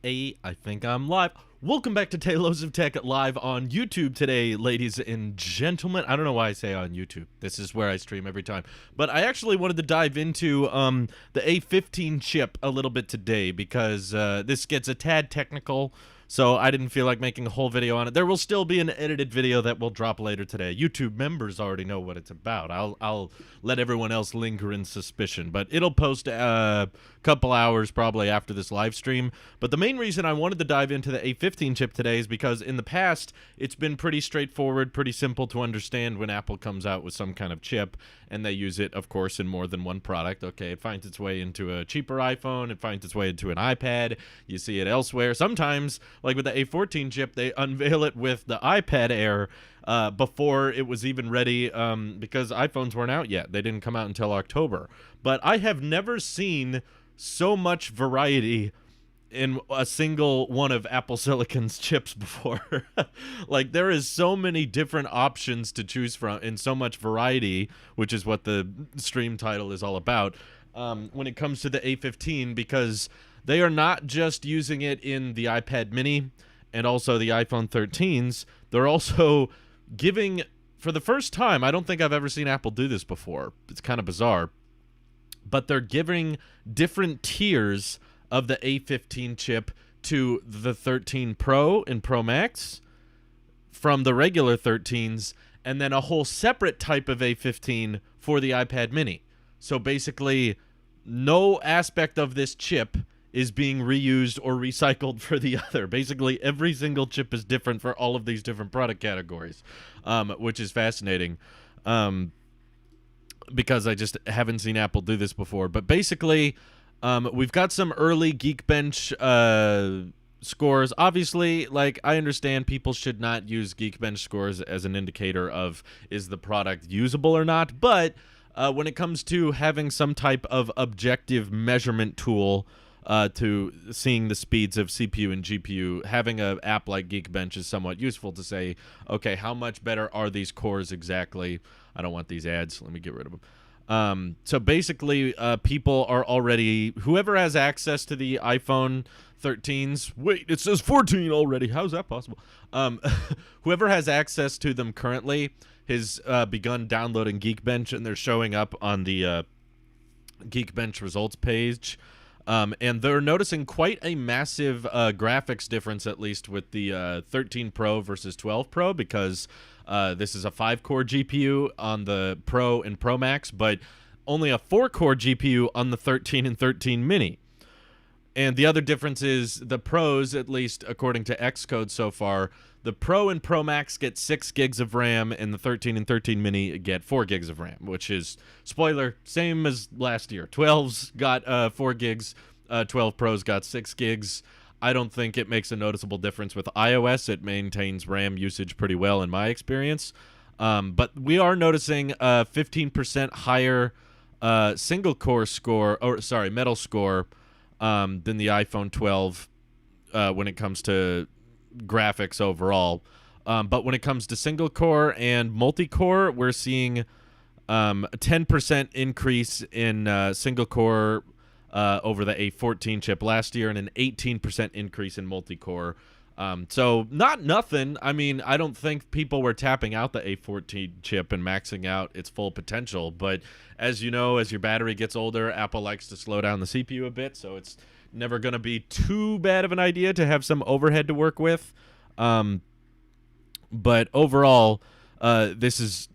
I think I'm live. Welcome back to Tailosive Tech live on YouTube today, ladies and gentlemen. I don't know why I say on YouTube. This is where I stream every time. But I actually wanted to dive into the A15 chip a little bit today because this gets a tad technical. So I didn't feel like making a whole video on it. There will still be an edited video that will drop later today. YouTube members already know what it's about. I'll let everyone else linger in suspicion, but it'll post a couple hours probably after this live stream. But the main reason I wanted to dive into the A15 chip today is because in the past it's been pretty straightforward, pretty simple to understand when Apple comes out with some kind of chip, and they use it, of course, in more than one product. Okay, it finds its way into a cheaper iPhone, it finds its way into an iPad, you see it elsewhere. Sometimes, like with the A14 chip, they unveil it with the iPad Air before it was even ready because iPhones weren't out yet. They didn't come out until October. But I have never seen so much variety in a single one of Apple Silicon's chips before. Like, there is so many different options to choose from and so much variety, which is what the stream title is all about, when it comes to the A15, because they are not just using it in the iPad mini and also the iPhone 13s. They're also giving, for the first time, I don't think I've ever seen Apple do this before. It's kind of bizarre. But they're giving different tiers of the A15 chip to the 13 Pro and Pro Max from the regular 13s, and then a whole separate type of A15 for the iPad mini. So basically, no aspect of this chip is being reused or recycled for the other. Basically, every single chip is different for all of these different product categories, which is fascinating. Because I just haven't seen Apple do this before. But basically, we've got some early Geekbench scores. Obviously, like, I understand people should not use Geekbench scores as an indicator of is the product usable or not. But when it comes to having some type of objective measurement tool to seeing the speeds of CPU and GPU, having an app like Geekbench is somewhat useful to say, okay, how much better are these cores exactly? I don't want these ads. Let me get rid of them. So basically, people are already, whoever has access to the iPhone 13s, wait, it says 14 already. How's that possible? Whoever has access to them currently has begun downloading Geekbench, and they're showing up on the Geekbench results page. And they're noticing quite a massive graphics difference, at least with the 13 Pro versus 12 Pro, because this is a 5-core GPU on the Pro and Pro Max, but only a 4-core GPU on the 13 and 13 mini. And the other difference is the Pros, at least according to Xcode so far, the Pro and Pro Max get 6 gigs of RAM, and the 13 and 13 mini get 4 gigs of RAM, which is, spoiler, same as last year. 12's got 4 gigs, 12 Pros got 6 gigs. I don't think it makes a noticeable difference with iOS. It maintains RAM usage pretty well in my experience. But we are noticing a 15% higher single-core score, or sorry, metal score, than the iPhone 12 when it comes to graphics overall. But when it comes to single core and multi-core, we're seeing a 10% increase in single core over the A14 chip last year, and an 18% increase in multi-core. So not nothing. I mean, I don't think people were tapping out the A14 chip and maxing out its full potential, but as you know, as your battery gets older, Apple likes to slow down the CPU a bit, so it's never going to be too bad of an idea to have some overhead to work with. But overall, this is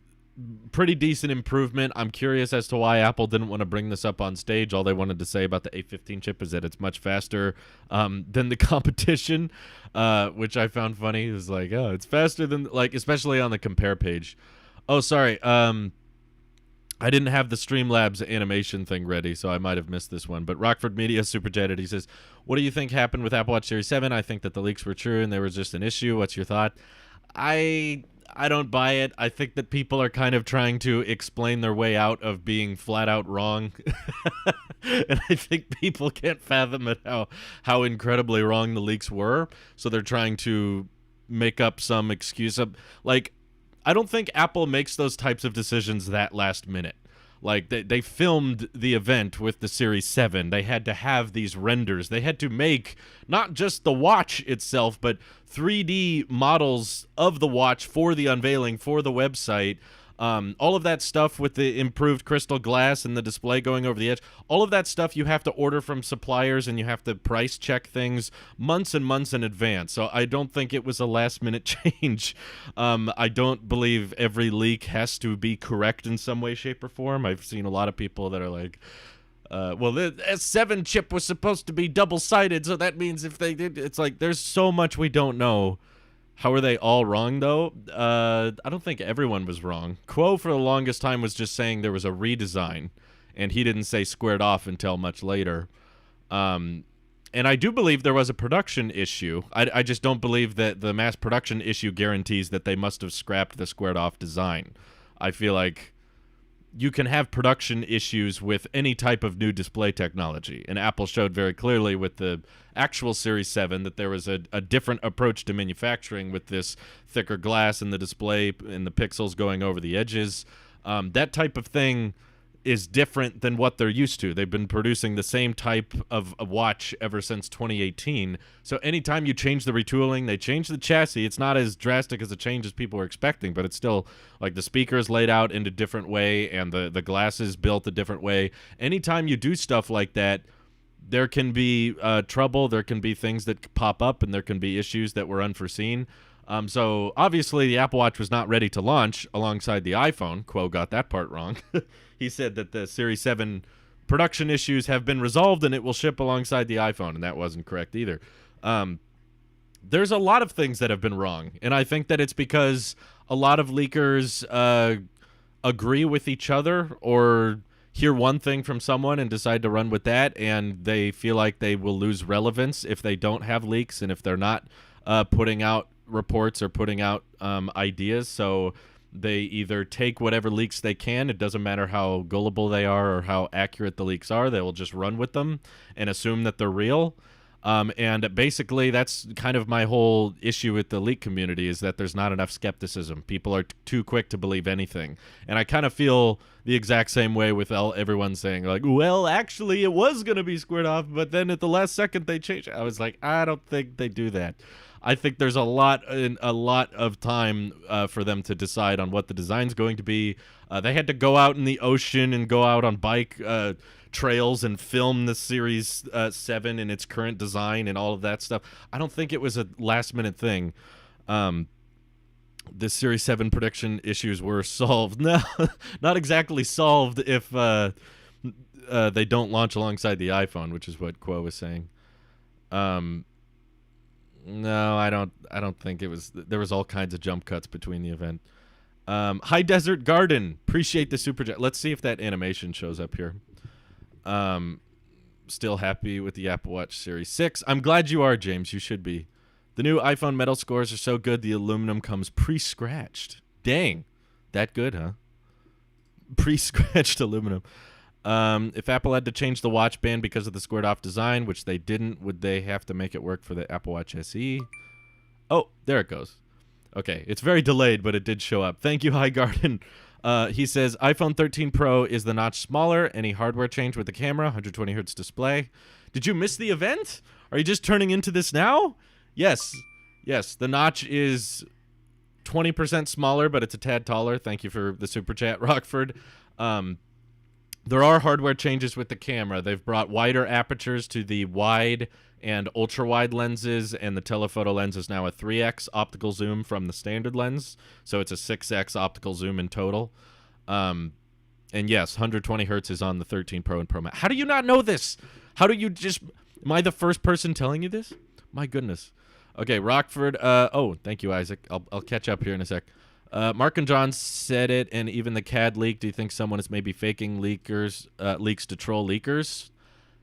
pretty decent improvement. I'm curious as to why Apple didn't want to bring this up on stage. All they wanted to say about the A15 chip is that it's much faster than the competition, which I found funny. It was like, oh, it's faster than, like, especially on the compare page. Oh, sorry. I didn't have the Streamlabs animation thing ready, so I might have missed this one. But Rockford Media super chatted. He says, what do you think happened with Apple Watch Series 7? I think that the leaks were true and there was just an issue. What's your thought? I don't buy it. I think that people are kind of trying to explain their way out of being flat out wrong. And I think people can't fathom it how incredibly wrong the leaks were. So they're trying to make up some excuse. Like, I don't think Apple makes those types of decisions that last minute. Like, they filmed the event with the Series 7. They had to have these renders. They had to make not just the watch itself, but 3D models of the watch for the unveiling, for the website. All of that stuff with the improved crystal glass and the display going over the edge, all of that stuff you have to order from suppliers, and you have to price check things months and months in advance. So I don't think it was a last-minute change. I don't believe every leak has to be correct in some way, shape, or form. I've seen a lot of people that are like, well, the S7 chip was supposed to be double-sided, so that means if they did... It's like, there's so much we don't know. How are they all wrong, though? I don't think everyone was wrong. Quo, for the longest time, was just saying there was a redesign, and he didn't say squared off until much later. And I do believe there was a production issue. I just don't believe that the mass production issue guarantees that they must have scrapped the squared off design. I feel like you can have production issues with any type of new display technology. And Apple showed very clearly with the actual Series 7 that there was a different approach to manufacturing with this thicker glass and the display and the pixels going over the edges. That type of thing is different than what they're used to. They've been producing the same type of a watch ever since 2018. So anytime you change the retooling, they change the chassis. It's not as drastic as a change as people were expecting, but it's still like the speakers laid out in a different way and the glasses built a different way. Anytime you do stuff like that, there can be trouble. There can be things that pop up, and there can be issues that were unforeseen. So obviously the Apple Watch was not ready to launch alongside the iPhone. Quo got that part wrong. He said that the Series 7 production issues have been resolved and it will ship alongside the iPhone, and that wasn't correct either. There's a lot of things that have been wrong, and I think that it's because a lot of leakers agree with each other or hear one thing from someone and decide to run with that, and they feel like they will lose relevance if they don't have leaks and if they're not putting out reports or putting out ideas. So they either take whatever leaks they can. It doesn't matter how gullible they are or how accurate the leaks are. They will just run with them and assume that they're real. And basically, that's kind of my whole issue with the leak community, is that there's not enough skepticism. People are too quick to believe anything. And I kind of feel the exact same way with everyone saying, like, well, actually, it was going to be squared off, but then at the last second, they changed it. I was like, I don't think they do that. I think there's a lot of time for them to decide on what the design's going to be. They had to go out in the ocean and go out on bike trails and film the Series 7 in its current design and all of that stuff. I don't think it was a last-minute thing. The Series 7 production issues were solved. No, not exactly solved if they don't launch alongside the iPhone, which is what Quo was saying. No, I don't think it was. There was all kinds of jump cuts between the event. High Desert Garden, appreciate the super chat. Let's see if that animation shows up here. Still happy with the Apple Watch Series 6. I'm glad you are, James. You should be. The new iPhone metal scores are so good, the aluminum comes pre-scratched. Dang. That good, huh? Pre-scratched aluminum. If Apple had to change the watch band because of the squared-off design, which they didn't, would they have to make it work for the Apple Watch SE? Oh, there it goes. Okay, it's very delayed, but it did show up. Thank you, High Garden. He says, iPhone 13 Pro, is the notch smaller? Any hardware change with the camera? 120 hertz display. Did you miss the event? Are you just turning into this now? Yes. Yes, the notch is 20% smaller, but it's a tad taller. Thank you for the super chat, Rockford. There are hardware changes with the camera. They've brought wider apertures to the wide and ultra-wide lenses, and the telephoto lens is now a 3x optical zoom from the standard lens, so it's a 6x optical zoom in total. And yes, 120 hertz is on the 13 Pro and Pro Max. How do you not know this? How do you just... Am I the first person telling you this? My goodness. Okay, Rockford. Oh, thank you, Isaac. I'll catch up here in a sec. Mark and John said it, and even the CAD leak. Do you think someone is maybe faking leaks to troll leakers?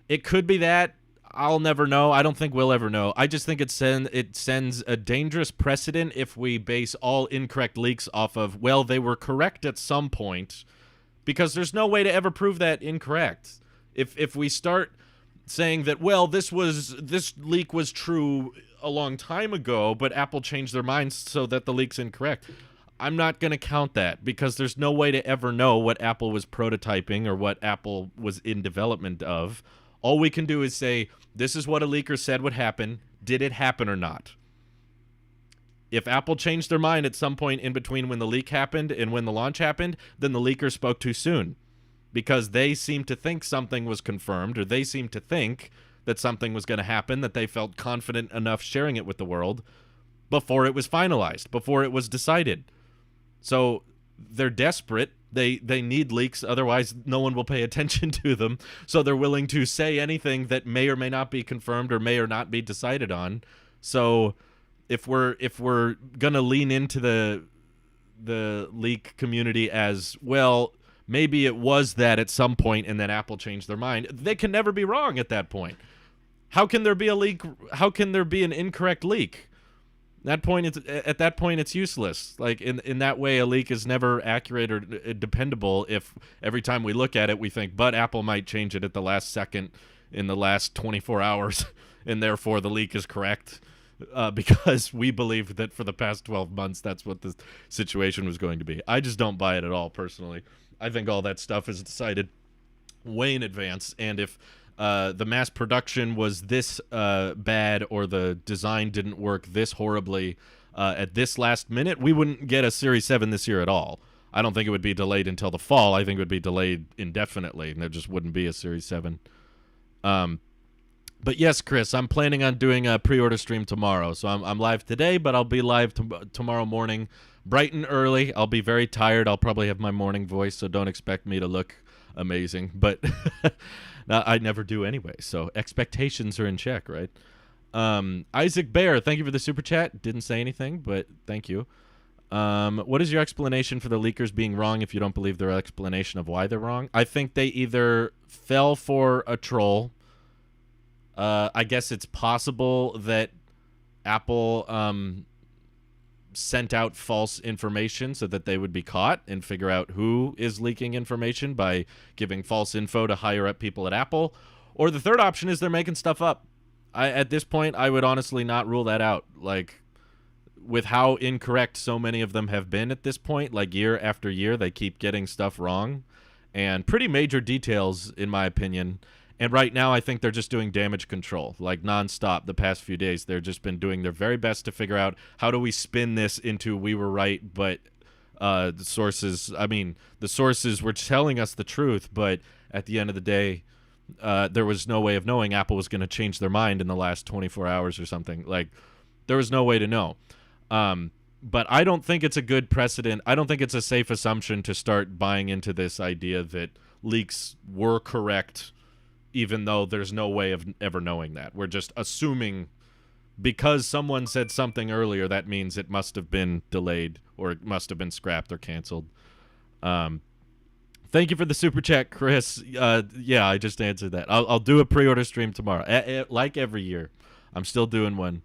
It could be that. I'll never know. I don't think we'll ever know. I just think it sends a dangerous precedent if we base all incorrect leaks off of, well, they were correct at some point, because there's no way to ever prove that incorrect. If we start saying that, well, this leak was true a long time ago, but Apple changed their minds so that the leak's incorrect. I'm not going to count that because there's no way to ever know what Apple was prototyping or what Apple was in development of. All we can do is say, this is what a leaker said would happen. Did it happen or not? If Apple changed their mind at some point in between when the leak happened and when the launch happened, then the leaker spoke too soon because they seemed to think something was confirmed, or they seemed to think that something was going to happen, that they felt confident enough sharing it with the world before it was finalized, before it was decided. So they're desperate. They need leaks, otherwise no one will pay attention to them. So they're willing to say anything that may or may not be confirmed or may or not be decided on. So if we're gonna lean into the leak community as well, maybe it was that at some point and then Apple changed their mind. They can never be wrong at that point. How can there be a leak? How can there be an incorrect leak? At that point, it's useless. Like in that way, a leak is never accurate or dependable. If every time we look at it, we think, but Apple might change it at the last second in the last 24 hours, and therefore the leak is correct, because we believed that for the past 12 months that's what the situation was going to be. I just don't buy it at all, personally. I think all that stuff is decided way in advance, and if the mass production was this bad, or the design didn't work this horribly at this last minute, we wouldn't get a Series 7 this year at all. I don't think it would be delayed until the fall. I think it would be delayed indefinitely, and there just wouldn't be a Series 7. But yes, Chris, I'm planning on doing a pre-order stream tomorrow. So I'm live today, but I'll be live tomorrow morning, bright and early. I'll be very tired. I'll probably have my morning voice, so don't expect me to look amazing. But I never do anyway, so expectations are in check, right? Isaac Bear, thank you for the super chat. Didn't say anything, but thank you. What is your explanation for the leakers being wrong if you don't believe their explanation of why they're wrong? I think they either fell for a troll. I guess it's possible that Apple sent out false information so that they would be caught and figure out who is leaking information by giving false info to higher up people at Apple. Or the third option is they're making stuff up. At this point, I would honestly not rule that out. Like, with how incorrect so many of them have been at this point, like year after year, they keep getting stuff wrong. And pretty major details, in my opinion. And right now, I think they're just doing damage control, like nonstop the past few days. They've just been doing their very best to figure out how do we spin this into we were right, but the sources were telling us the truth, but at the end of the day, there was no way of knowing Apple was going to change their mind in the last 24 hours or something. Like, there was no way to know. But I don't think it's a good precedent. I don't think it's a safe assumption to start buying into this idea that leaks were correct, even though there's no way of ever knowing that. We're just assuming because someone said something earlier, that means it must have been delayed or it must have been scrapped or canceled. Thank you for the super chat, Chris. Yeah, I just answered that. I'll do a pre-order stream tomorrow, like every year. I'm still doing one.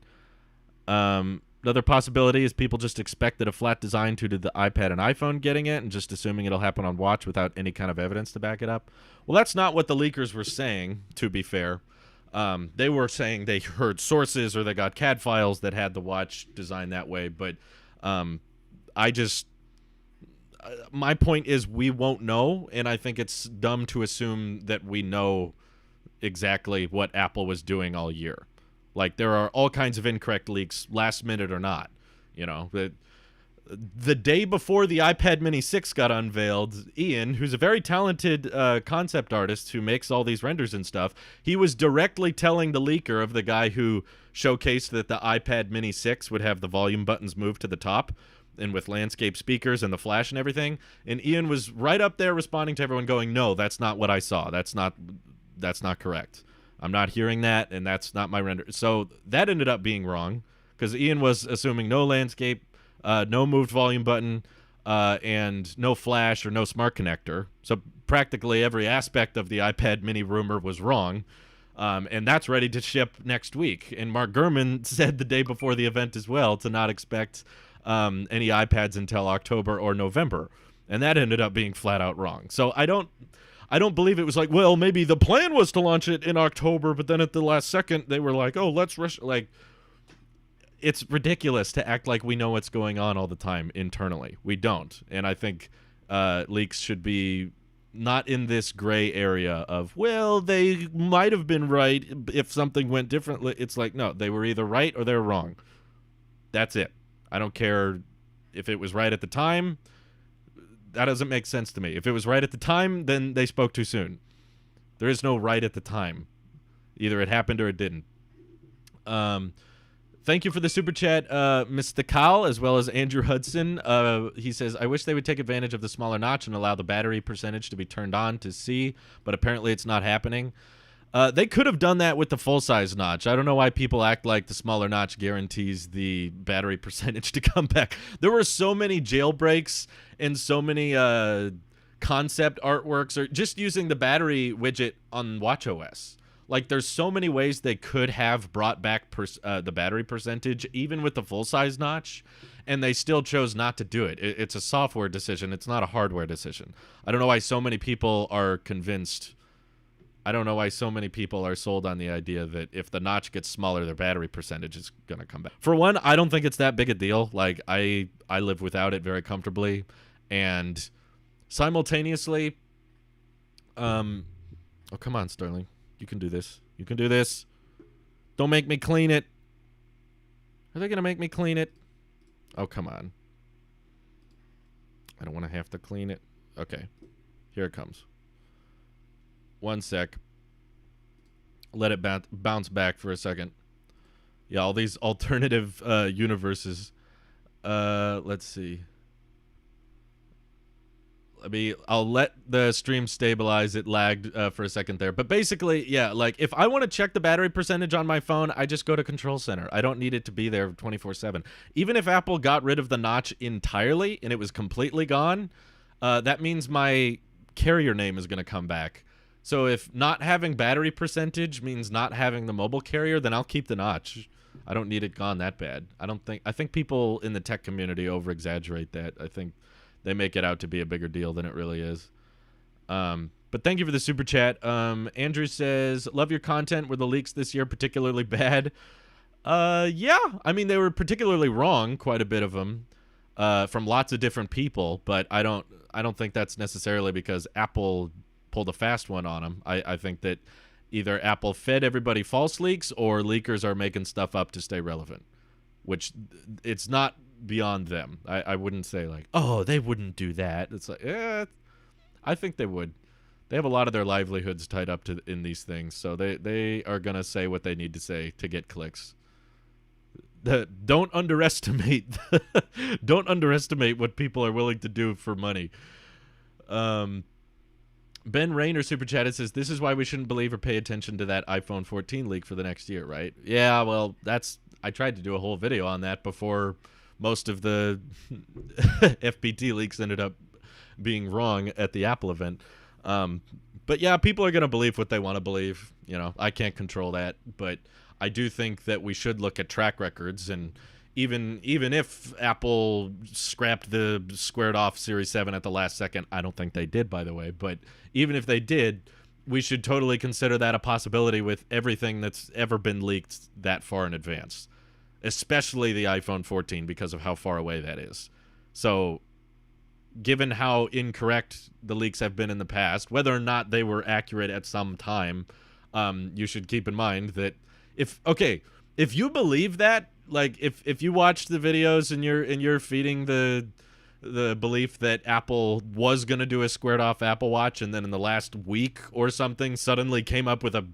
Another possibility is people just expected a flat design due to the iPad and iPhone getting it and just assuming it'll happen on Watch without any kind of evidence to back it up. Well, that's not what the leakers were saying, to be fair. They were saying they heard sources or they got CAD files that had the Watch designed that way. But my point is we won't know, and I think it's dumb to assume that we know exactly what Apple was doing all year. Like, there are all kinds of incorrect leaks, last minute or not. You know, the day before the iPad Mini 6 got unveiled, Ian, who's a very talented concept artist who makes all these renders and stuff, he was directly telling the leaker of the guy who showcased that the iPad Mini 6 would have the volume buttons moved to the top and with landscape speakers and the flash and everything. And Ian was right up there responding to everyone going, no, that's not what I saw. That's not correct. I'm not hearing that, and that's not my render. So that ended up being wrong because Ian was assuming no landscape, no moved volume button, and no flash or no smart connector. So practically every aspect of the iPad mini rumor was wrong, and that's ready to ship next week. And Mark Gurman said the day before the event as well to not expect any iPads until October or November, and that ended up being flat out wrong. So I don't believe it was like, well, maybe the plan was to launch it in October, but then at the last second they were like, oh, let's rush. Like, it's ridiculous to act like we know what's going on all the time internally. We don't. And I think leaks should be not in this gray area of, well, they might have been right if something went differently. It's like, no, they were either right or they're wrong. That's it. I don't care if it was right at the time. That doesn't make sense to me. If it was right at the time, then they spoke too soon. There is no right at the time. Either it happened or it didn't. Thank you for the super chat, Mr. Kyle, as well as Andrew Hudson. He says, I wish they would take advantage of the smaller notch and allow the battery percentage to be turned on to see, but apparently it's not happening. They could have done that with the full-size notch. I don't know why people act like the smaller notch guarantees the battery percentage to come back. There were so many jailbreaks and so many concept artworks, or just using the battery widget on watchOS. Like, there's so many ways they could have brought back the battery percentage, even with the full-size notch, and they still chose not to do it. It's a software decision. It's not a hardware decision. I don't know why so many people are convinced. I don't know why so many people are sold on the idea that if the notch gets smaller, their battery percentage is going to come back. For one, I don't think it's that big a deal. Like, I live without it very comfortably, and simultaneously, oh, come on, Sterling. You can do this. You can do this. Don't make me clean it. Are they going to make me clean it? Oh, come on. I don't want to have to clean it. Okay. Here it comes. One sec. Let it bounce back for a second. Yeah, all these alternative universes. Let's see. I'll let the stream stabilize. It lagged for a second there. But basically, yeah, like, if I want to check the battery percentage on my phone, I just go to Control Center. I don't need it to be there 24/7. Even if Apple got rid of the notch entirely and it was completely gone, that means my carrier name is going to come back. So if not having battery percentage means not having the mobile carrier, then I'll keep the notch. I don't need it gone that bad. I think people in the tech community over-exaggerate that. I think they make it out to be a bigger deal than it really is. But thank you for the super chat. Andrew says, love your content. Were the leaks this year particularly bad? Yeah. I mean, they were particularly wrong, quite a bit of them, from lots of different people. But I don't think that's necessarily because Apple pulled a fast one on them. I think that either Apple fed everybody false leaks or leakers are making stuff up to stay relevant, which it's not beyond them. I wouldn't say like, oh, they wouldn't do that. It's like, I think they would. They have a lot of their livelihoods tied up in these things, so they are gonna say what they need to say to get clicks. Don't underestimate what people are willing to do for money. Ben Rayner super chatted says, this is why we shouldn't believe or pay attention to that iPhone 14 leak for the next year, right? Yeah, well, I tried to do a whole video on that before most of the FPT leaks ended up being wrong at the Apple event. But yeah, people are going to believe what they want to believe. You know, I can't control that, but I do think that we should look at track records, and even if Apple scrapped the squared off Series 7 at the last second, I don't think they did, by the way, but even if they did, we should totally consider that a possibility with everything that's ever been leaked that far in advance, especially the iPhone 14 because of how far away that is. So given how incorrect the leaks have been in the past, whether or not they were accurate at some time, you should keep in mind that if you believe that, like if you watch the videos and you're feeding the belief that Apple was going to do a squared off Apple Watch and then in the last week or something suddenly came up with a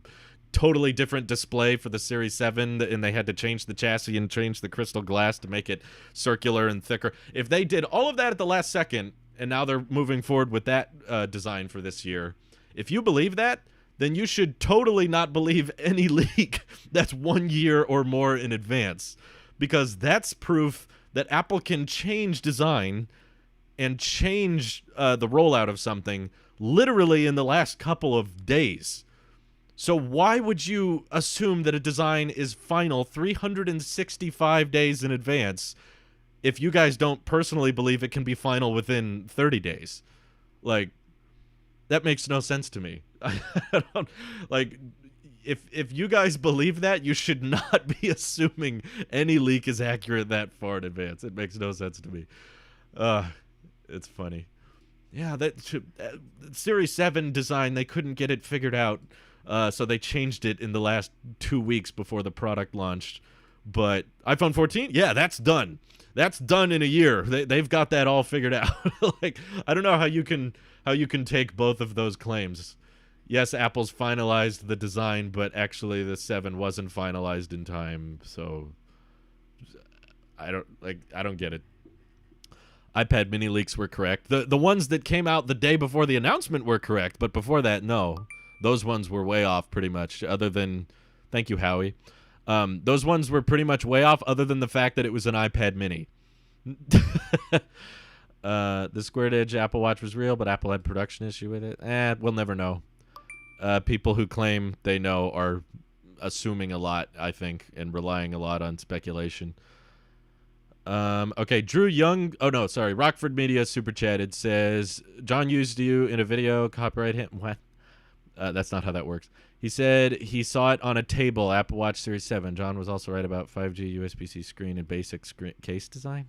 totally different display for the Series 7 and they had to change the chassis and change the crystal glass to make it circular and thicker. If they did all of that at the last second and now they're moving forward with that design for this year, if you believe that, then you should totally not believe any leak that's 1 year or more in advance, because that's proof that Apple can change design and change the rollout of something literally in the last couple of days. So why would you assume that a design is final 365 days in advance if you guys don't personally believe it can be final within 30 days? Like, that makes no sense to me. I don't, like, if you guys believe that, you should not be assuming any leak is accurate that far in advance. It makes no sense to me. It's funny. Yeah, Series 7 design, they couldn't get it figured out, so they changed it in the last 2 weeks before the product launched. But iPhone 14, yeah, that's done. That's done in a year. They've got that all figured out. Like, I don't know how you can take both of those claims. Yes, Apple's finalized the design, but actually the 7 wasn't finalized in time. So I don't get it. iPad mini leaks were correct. The ones that came out the day before the announcement were correct, but before that, no. Those ones were way off pretty much, other than, thank you, Howie. Those ones were pretty much way off, other than the fact that it was an iPad mini. The squared edge Apple Watch was real, but Apple had production issue with it. We'll never know. People who claim they know are assuming a lot, I think, and relying a lot on speculation. Okay, Drew Young. Oh, no, sorry. Rockford Media super chatted, says, John used you in a video, copyright him. What? That's not how that works. He said he saw it on a table, Apple Watch Series 7. John was also right about 5G USB-C screen and basic screen case design.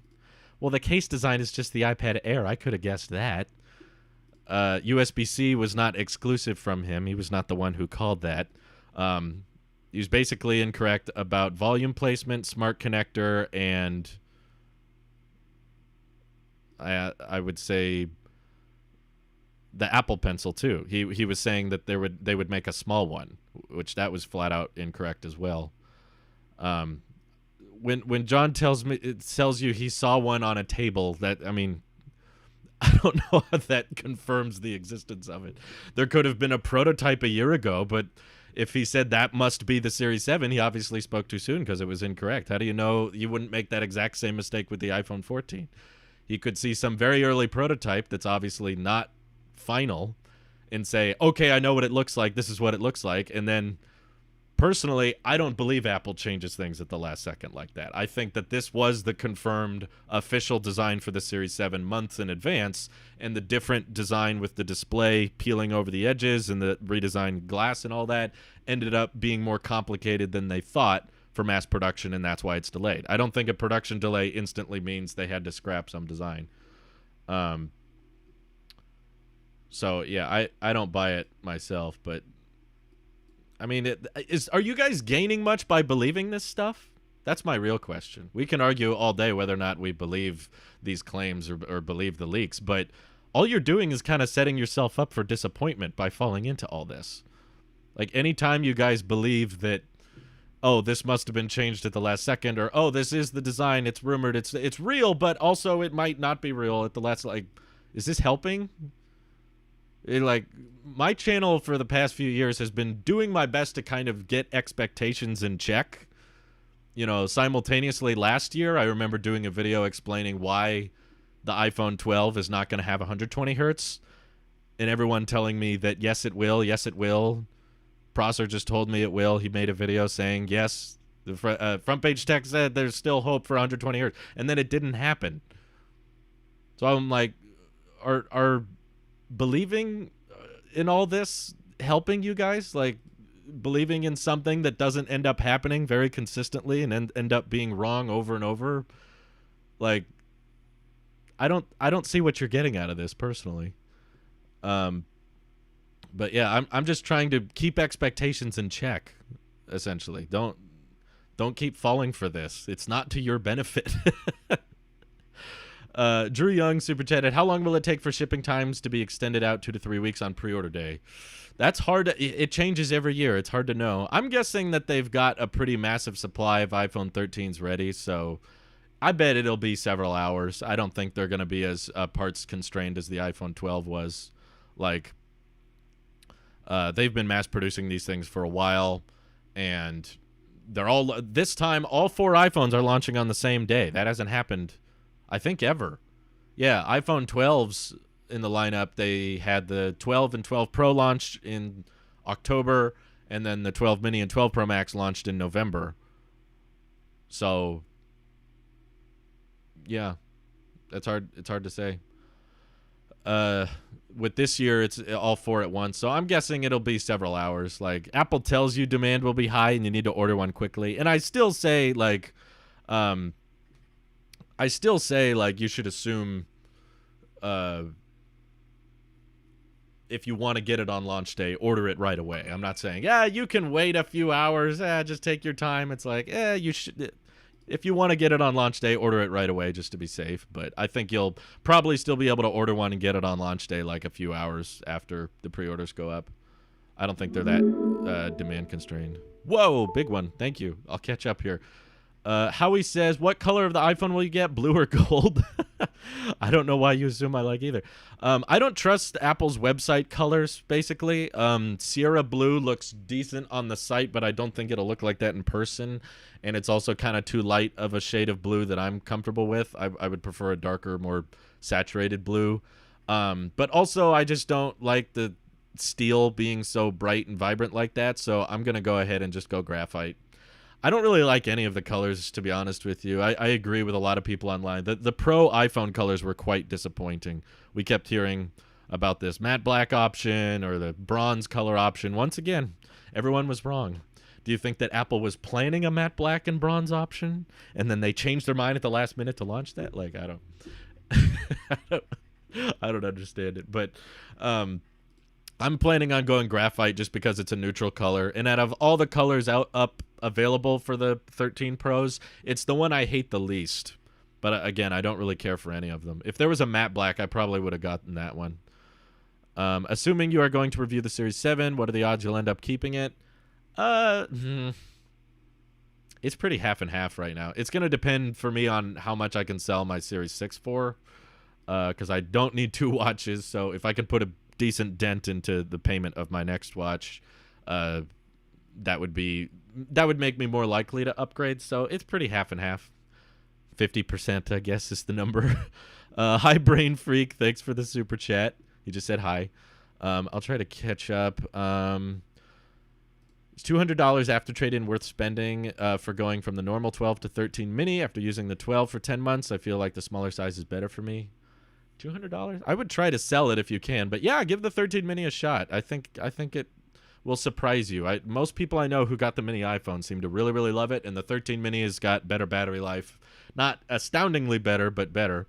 Well, the case design is just the iPad Air. I could have guessed that. USB-C was not exclusive from him. He was not the one who called that. He was basically incorrect about volume placement, smart connector, and I would say the Apple Pencil too. He was saying that they would make a small one, which that was flat out incorrect as well. When John tells you he saw one on a table, that, I mean, I don't know how that confirms the existence of it. There could have been a prototype a year ago, but if he said that must be the Series 7, he obviously spoke too soon because it was incorrect. How do you know you wouldn't make that exact same mistake with the iPhone 14? He could see some very early prototype that's obviously not final and say, okay, I know what it looks like. This is what it looks like. And then, personally, I don't believe Apple changes things at the last second like that. I think that this was the confirmed official design for the Series 7 months in advance, and the different design with the display peeling over the edges and the redesigned glass and all that ended up being more complicated than they thought for mass production, and that's why it's delayed. I don't think a production delay instantly means they had to scrap some design. So, yeah, I don't buy it myself, but I mean, are you guys gaining much by believing this stuff? That's my real question. We can argue all day whether or not we believe these claims or believe the leaks, but all you're doing is kind of setting yourself up for disappointment by falling into all this. Like, anytime you guys believe that, oh, this must have been changed at the last second, or, oh, this is the design, it's rumored, it's real, but also it might not be real at the last, like, is this helping? My channel for the past few years has been doing my best to kind of get expectations in check. You know, simultaneously last year, I remember doing a video explaining why the iPhone 12 is not going to have 120 hertz, and everyone telling me that yes, it will, yes, it will. Prosser just told me it will. He made a video saying yes. The front page tech said there's still hope for 120 hertz, and then it didn't happen. So I'm like, are believing in all this helping you guys? Like, believing in something that doesn't end up happening very consistently and end up being wrong over and over? Like, I don't see what you're getting out of this personally. But yeah, I'm just trying to keep expectations in check, essentially. Don't keep falling for this. It's not to your benefit. Drew Young super chatted, how long will it take for shipping times to be extended out 2 to 3 weeks on pre-order day? That's hard. It changes every year. It's hard to know. I'm guessing that they've got a pretty massive supply of iPhone 13s ready, so I bet it'll be several hours. I don't think they're going to be as parts constrained as the iPhone 12 was. Like, they've been mass producing these things for a while, and they're all, this time, all 4 iPhones are launching on the same day. That hasn't happened, I think, ever. Yeah, iPhone 12s in the lineup, they had the 12 and 12 Pro launched in October, and then the 12 Mini and 12 Pro Max launched in November. So, yeah, it's hard to say. with this year, it's all 4 at once. So I'm guessing it'll be several hours. Like, Apple tells you demand will be high and you need to order one quickly. And I still say, like, you should assume, if you want to get it on launch day, order it right away. I'm not saying, yeah, you can wait a few hours. Just take your time. It's like, you should. If you want to get it on launch day, order it right away just to be safe. But I think you'll probably still be able to order one and get it on launch day like a few hours after the pre-orders go up. I don't think they're that demand constrained. Whoa, big one. Thank you. I'll catch up here. Howie says, what color of the iPhone will you get? Blue or gold? I don't know why you assume I like either. I don't trust Apple's website colors, basically. Sierra Blue looks decent on the site, but I don't think it'll look like that in person. And it's also kind of too light of a shade of blue that I'm comfortable with. I would prefer a darker, more saturated blue. But also, I just don't like the steel being so bright and vibrant like that. So I'm going to go ahead and just go graphite. I don't really like any of the colors, to be honest with you. I agree with a lot of people online. The Pro iPhone colors were quite disappointing. We kept hearing about this matte black option or the bronze color option. Once again, everyone was wrong. Do you think that Apple was planning a matte black and bronze option, and then they changed their mind at the last minute to launch that? Like, I don't, I don't understand it. But I'm planning on going graphite just because it's a neutral color. And out of all the colors up available for the 13 Pros, it's the one I hate the least. But again, I don't really care for any of them. If there was a matte black, I probably would have gotten that one. Assuming you are going to review the Series 7, what are the odds you'll end up keeping it? It's pretty half and half right now. It's going to depend for me on how much I can sell my Series 6 for. Because I don't need 2 watches. So if I can put a decent dent into the payment of my next watch, that would make me more likely to upgrade. So it's pretty half and half. 50%, I guess, is the number. Hi, Brain Freak. Thanks for the super chat. He just said hi. I'll try to catch up. Is $200 after trade-in worth spending for going from the normal 12 to 13 mini after using the 12 for 10 months? I feel like the smaller size is better for me. $200? I would try to sell it if you can, but yeah, give the 13 mini a shot. I think it will surprise you. Most people I know who got the mini iPhone seem to really, really love it, and the 13 mini has got better battery life. Not astoundingly better, but better.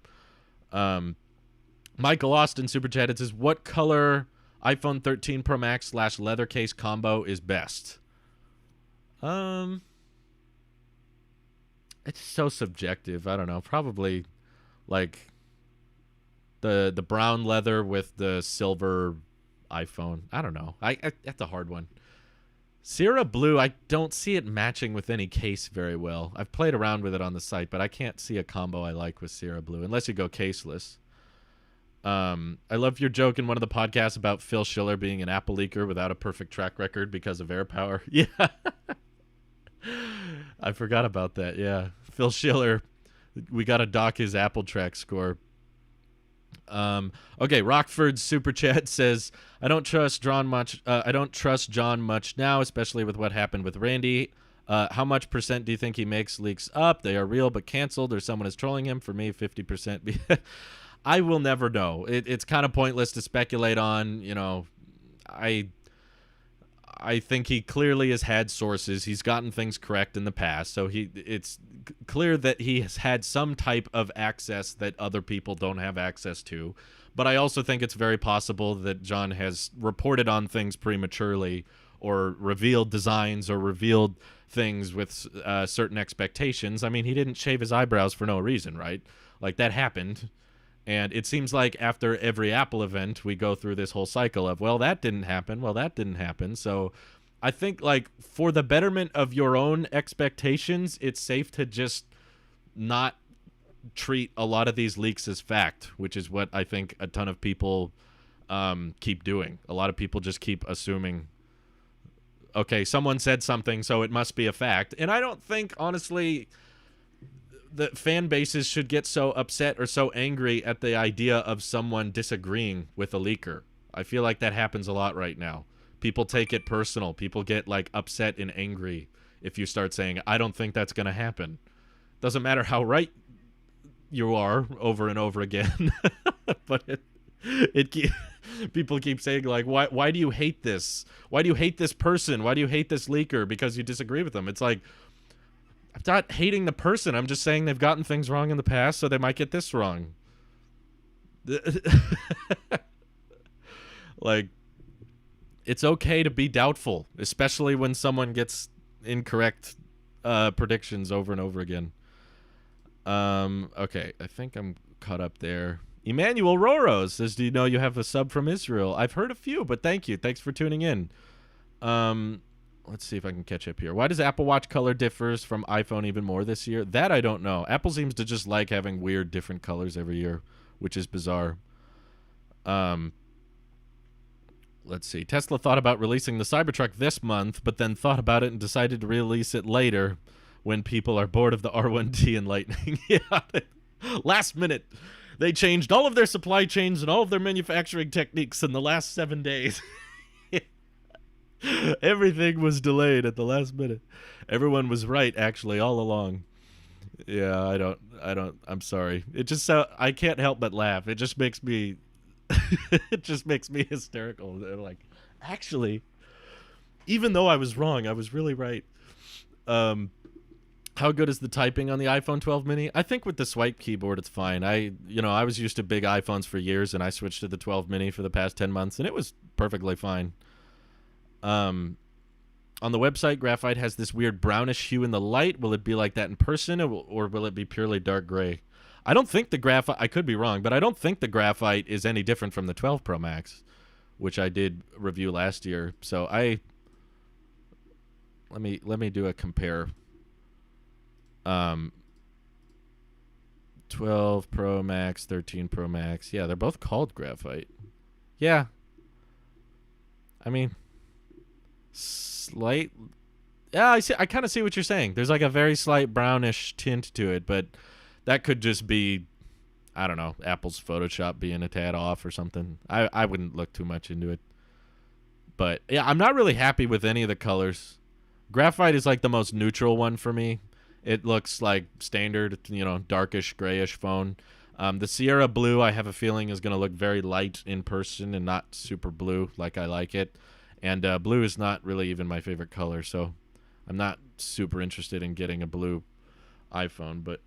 Michael Austin super chatted says, what color iPhone 13 Pro Max / leather case combo is best? It's so subjective. I don't know. Probably like the brown leather with the silver iPhone. I don't know. That's a hard one. Sierra Blue, I don't see it matching with any case very well. I've played around with it on the site, but I can't see a combo I like with Sierra Blue, unless you go caseless. I love your joke in one of the podcasts about Phil Schiller being an Apple leaker without a perfect track record because of AirPower. Yeah. I forgot about that, yeah. Phil Schiller, we got to dock his Apple track score. Okay, Rockford's super chat says, I don't trust John much now, especially with what happened with Randy. How much % do you think he makes leaks up? They are real but canceled, or someone is trolling him? For me, 50%. I will never know. It's kind of pointless to speculate on. You know, I think he clearly has had sources. He's gotten things correct in the past, so it's clear that he has had some type of access that other people don't have access to. But I also think it's very possible that John has reported on things prematurely or revealed designs or revealed things with certain expectations. I mean, he didn't shave his eyebrows for no reason, right? Like, that happened. And it seems like after every Apple event, we go through this whole cycle of, well, that didn't happen. Well, that didn't happen. So I think, like, for the betterment of your own expectations, it's safe to just not treat a lot of these leaks as fact, which is what I think a ton of people keep doing. A lot of people just keep assuming, okay, someone said something, so it must be a fact. And I don't think, honestly, the fan bases should get so upset or so angry at the idea of someone disagreeing with a leaker. I feel like that happens a lot right now. People take it personal. People get, like, upset and angry if you start saying, I don't think that's going to happen. Doesn't matter how right you are over and over again. But People keep saying like, why do you hate this? Why do you hate this person? Why do you hate this leaker? Because you disagree with them. It's like, I'm not hating the person. I'm just saying they've gotten things wrong in the past, so they might get this wrong. Like, it's okay to be doubtful, especially when someone gets incorrect predictions over and over again. Okay, I think I'm caught up there. Emmanuel Roro says, do you know you have a sub from Israel? I've heard a few, but thank you. Thanks for tuning in. Let's see if I can catch up here. Why does Apple Watch color differs from iPhone even more this year? That I don't know. Apple seems to just like having weird different colors every year, which is bizarre. Let's see. Tesla thought about releasing the Cybertruck this month, but then thought about it and decided to release it later when people are bored of the R1T and Lightning. Yeah. Last minute. They changed all of their supply chains and all of their manufacturing techniques in the last 7 days. Everything was delayed at the last minute. Everyone was right, actually, all along. Yeah, I'm sorry. It just, I can't help but laugh. It just makes me, it just makes me hysterical. They're like, actually, even though I was wrong, I was really right. How good is the typing on the iPhone 12 mini? I think with the swipe keyboard, it's fine. I was used to big iPhones for years, and I switched to the 12 mini for the past 10 months, and it was perfectly fine. On the website, graphite has this weird brownish hue in the light. Will it be like that in person, or will it be purely dark gray? I don't think the graphite, I could be wrong, but I don't think the graphite is any different from the 12 Pro Max, which I did review last year. So let me do a compare. 12 Pro Max, 13 Pro Max. Yeah, they're both called graphite. Yeah. I mean, slight. Yeah, I kind of see what you're saying. There's like a very slight brownish tint to it, but that could just be, I don't know, Apple's Photoshop being a tad off or something. I wouldn't look too much into it. But yeah, I'm not really happy with any of the colors. Graphite is like the most neutral one for me. It looks like standard, darkish, grayish phone. The Sierra Blue, I have a feeling, is going to look very light in person and not super blue like I like it. And blue is not really even my favorite color, so I'm not super interested in getting a blue iPhone. But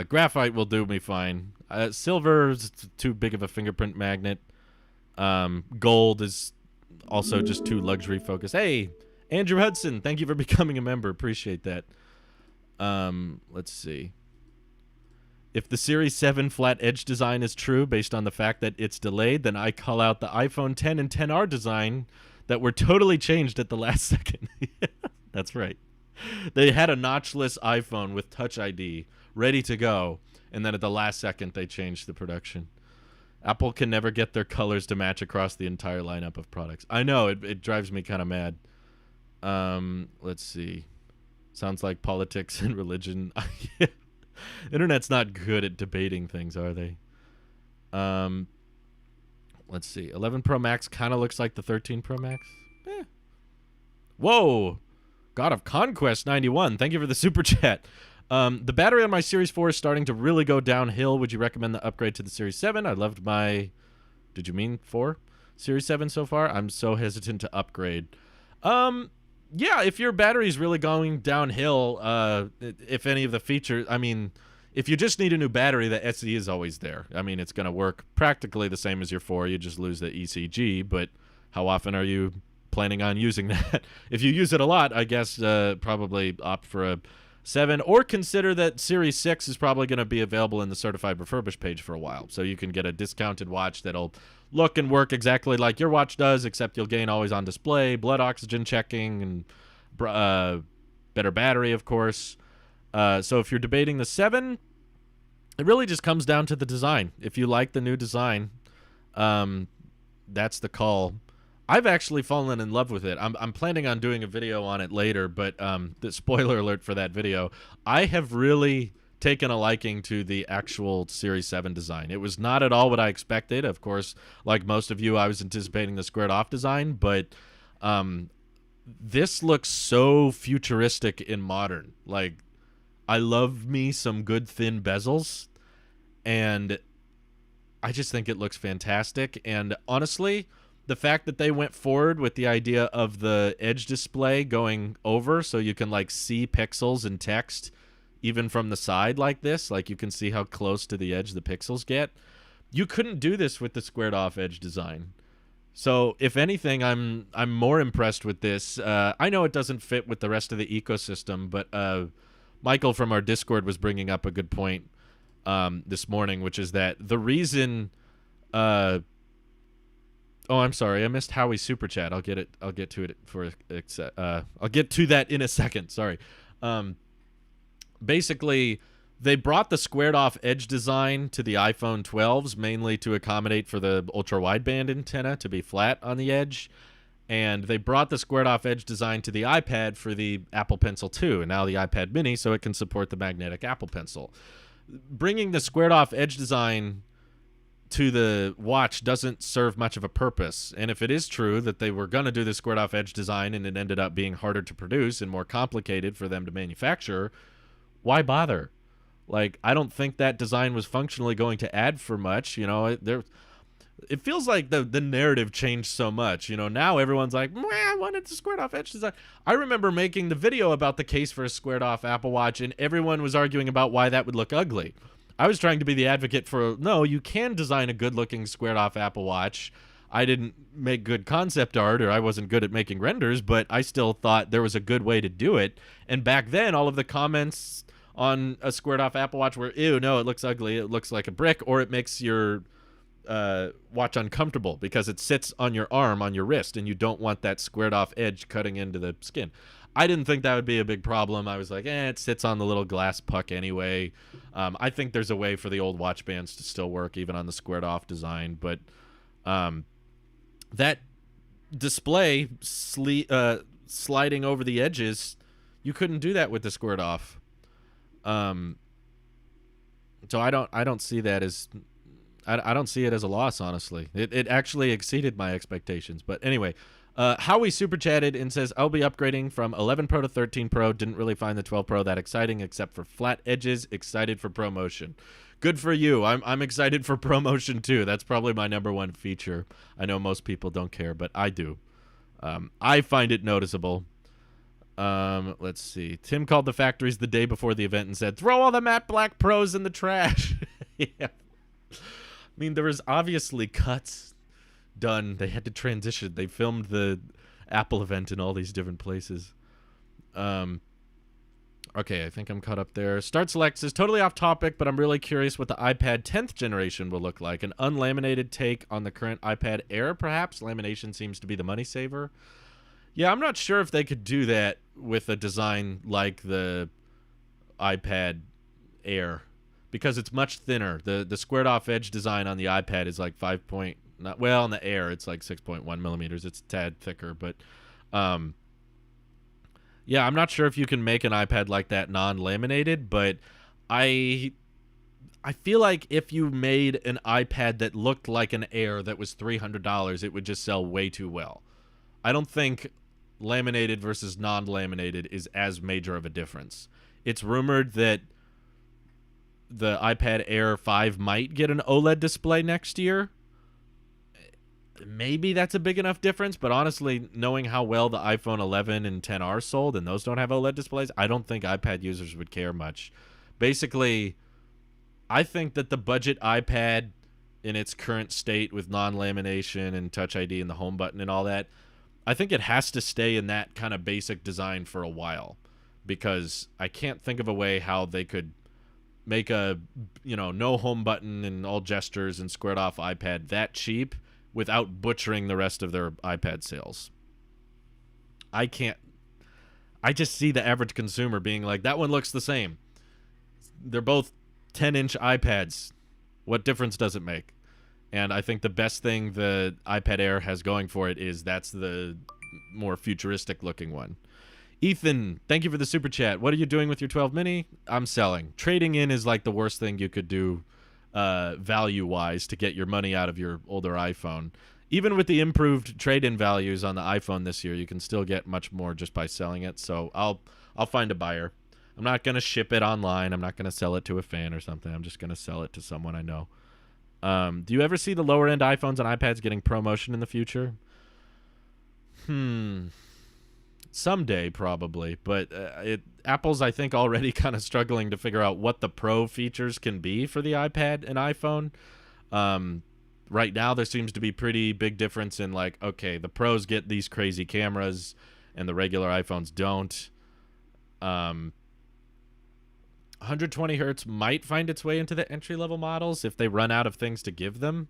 graphite will do me fine. Silver is too big of a fingerprint magnet. Gold is also just too luxury focused. Hey, Andrew Hudson, thank you for becoming a member. Appreciate that. Let's see. If the Series 7 flat edge design is true based on the fact that it's delayed, then I call out the iPhone 10 and 10R design that were totally changed at the last second. That's right. They had a notchless iPhone with Touch ID ready to go, and then at the last second they changed the production. Apple can never get their colors to match across the entire lineup of products. I know, it drives me kind of mad. Let's see. Sounds like politics and religion. Internet's not good at debating things, are they? Let's see. 11 Pro Max kind of looks like the 13 Pro Max. Whoa. God of Conquest 91. Thank you for the super chat. The battery on my Series 4 is starting to really go downhill. Would you recommend the upgrade to the Series 7? I loved my... Did you mean 4? Series 7 so far? I'm so hesitant to upgrade. Yeah, if your battery is really going downhill, if any of the features, I mean, if you just need a new battery, the SE is always there. I mean, it's going to work practically the same as your 4. You just lose the ECG, but how often are you planning on using that? If you use it a lot, I guess probably opt for a 7, or consider that Series 6 is probably going to be available in the certified refurbished page for a while, so you can get a discounted watch that'll look and work exactly like your watch does, except you'll gain always on display, blood oxygen checking, and better battery, of course. So if you're debating the 7, it really just comes down to the design. If you like the new design, that's the call. I've actually fallen in love with it. I'm planning on doing a video on it later, but the spoiler alert for that video, I have really taken a liking to the actual Series 7 design. It was not at all what I expected. Of course, like most of you, I was anticipating the squared off design, but this looks so futuristic and modern. Like, I love me some good thin bezels, and I just think it looks fantastic. And honestly, the fact that they went forward with the idea of the edge display going over so you can like see pixels and text even from the side like this, like you can see how close to the edge the pixels get. You couldn't do this with the squared off edge design. So if anything, I'm more impressed with this. I know it doesn't fit with the rest of the ecosystem, but Michael from our Discord was bringing up a good point this morning, which is that the reason. Oh, I'm sorry, I missed Howie's super chat. I'll get to it for. I'll get to that in a second. Sorry. Basically, they brought the squared off edge design to the iPhone 12s mainly to accommodate for the ultra wideband antenna to be flat on the edge. And they brought the squared off edge design to the iPad for the Apple Pencil 2 and now the iPad mini so it can support the magnetic Apple Pencil. Bringing the squared off edge design to the watch doesn't serve much of a purpose. And if it is true that they were going to do the squared off edge design and it ended up being harder to produce and more complicated for them to manufacture, why bother? Like, I don't think that design was functionally going to add for much. You know, it feels like the narrative changed so much. You know, now everyone's like, I wanted to squared off edge design. I remember making the video about the case for a squared off Apple Watch, and everyone was arguing about why that would look ugly. I was trying to be the advocate for, no, you can design a good-looking squared off Apple Watch. I didn't make good concept art, or I wasn't good at making renders, but I still thought there was a good way to do it. And back then, all of the comments on a squared off Apple Watch were, ew, no, it looks ugly, it looks like a brick, or it makes your watch uncomfortable because it sits on your arm, on your wrist, and you don't want that squared off edge cutting into the skin. I didn't think that would be a big problem. I was like, it sits on the little glass puck anyway. I think there's a way for the old watch bands to still work even on the squared off design, but that display sliding over the edges, you couldn't do that with the squared off. So I don't see that as I don't see it as a loss, honestly. It actually exceeded my expectations. But anyway, Howie super chatted and says, I'll be upgrading from 11 Pro to 13 Pro. Didn't really find the 12 Pro that exciting except for flat edges. Excited for ProMotion. Good for you. I'm excited for ProMotion too. That's probably my number one feature. I know most people don't care, but I do. I find it noticeable. Let's see. Tim called the factories the day before the event and said, throw all the matte black Pros in the trash. Yeah. I mean, there was obviously cuts done. They had to transition. They filmed the Apple event in all these different places. Okay, I think I'm caught up there. Start Select says, totally off topic, but I'm really curious what the iPad 10th generation will look like. An unlaminated take on the current iPad Air, perhaps? Lamination seems to be the money saver. Yeah, I'm not sure if they could do that with a design like the iPad Air because it's much thinner. The squared off edge design on the iPad is like on the Air it's like 6.1 millimeters. It's a tad thicker, but yeah, I'm not sure if you can make an iPad like that non-laminated, but I feel like if you made an iPad that looked like an Air that was $300, it would just sell way too well. I don't think laminated versus non-laminated is as major of a difference. It's rumored that the iPad Air 5 might get an OLED display next year. Maybe that's a big enough difference, but honestly, knowing how well the iPhone 11 and 10R sold, and those don't have OLED displays, I don't think iPad users would care much. Basically, I think that the budget iPad in its current state with non-lamination and Touch ID and the home button and all that, I think it has to stay in that kind of basic design for a while because I can't think of a way how they could make a, no home button and all gestures and squared off iPad that cheap without butchering the rest of their iPad sales. I just see the average consumer being like, that one looks the same. They're both 10-inch iPads. What difference does it make? And I think the best thing the iPad Air has going for it is that's the more futuristic looking one. Ethan, thank you for the super chat. What are you doing with your 12 mini? I'm selling. Trading in is like the worst thing you could do value-wise to get your money out of your older iPhone. Even with the improved trade-in values on the iPhone this year, you can still get much more just by selling it. So I'll find a buyer. I'm not going to ship it online. I'm not going to sell it to a fan or something. I'm just going to sell it to someone I know. Do you ever see the lower end iPhones and iPads getting promotion in the future? Someday probably, but Apple's I think already kind of struggling to figure out what the Pro features can be for the iPad and iPhone. Right now there seems to be pretty big difference in like, okay, the Pros get these crazy cameras and the regular iPhones don't. 120 hertz might find its way into the entry level models if they run out of things to give them.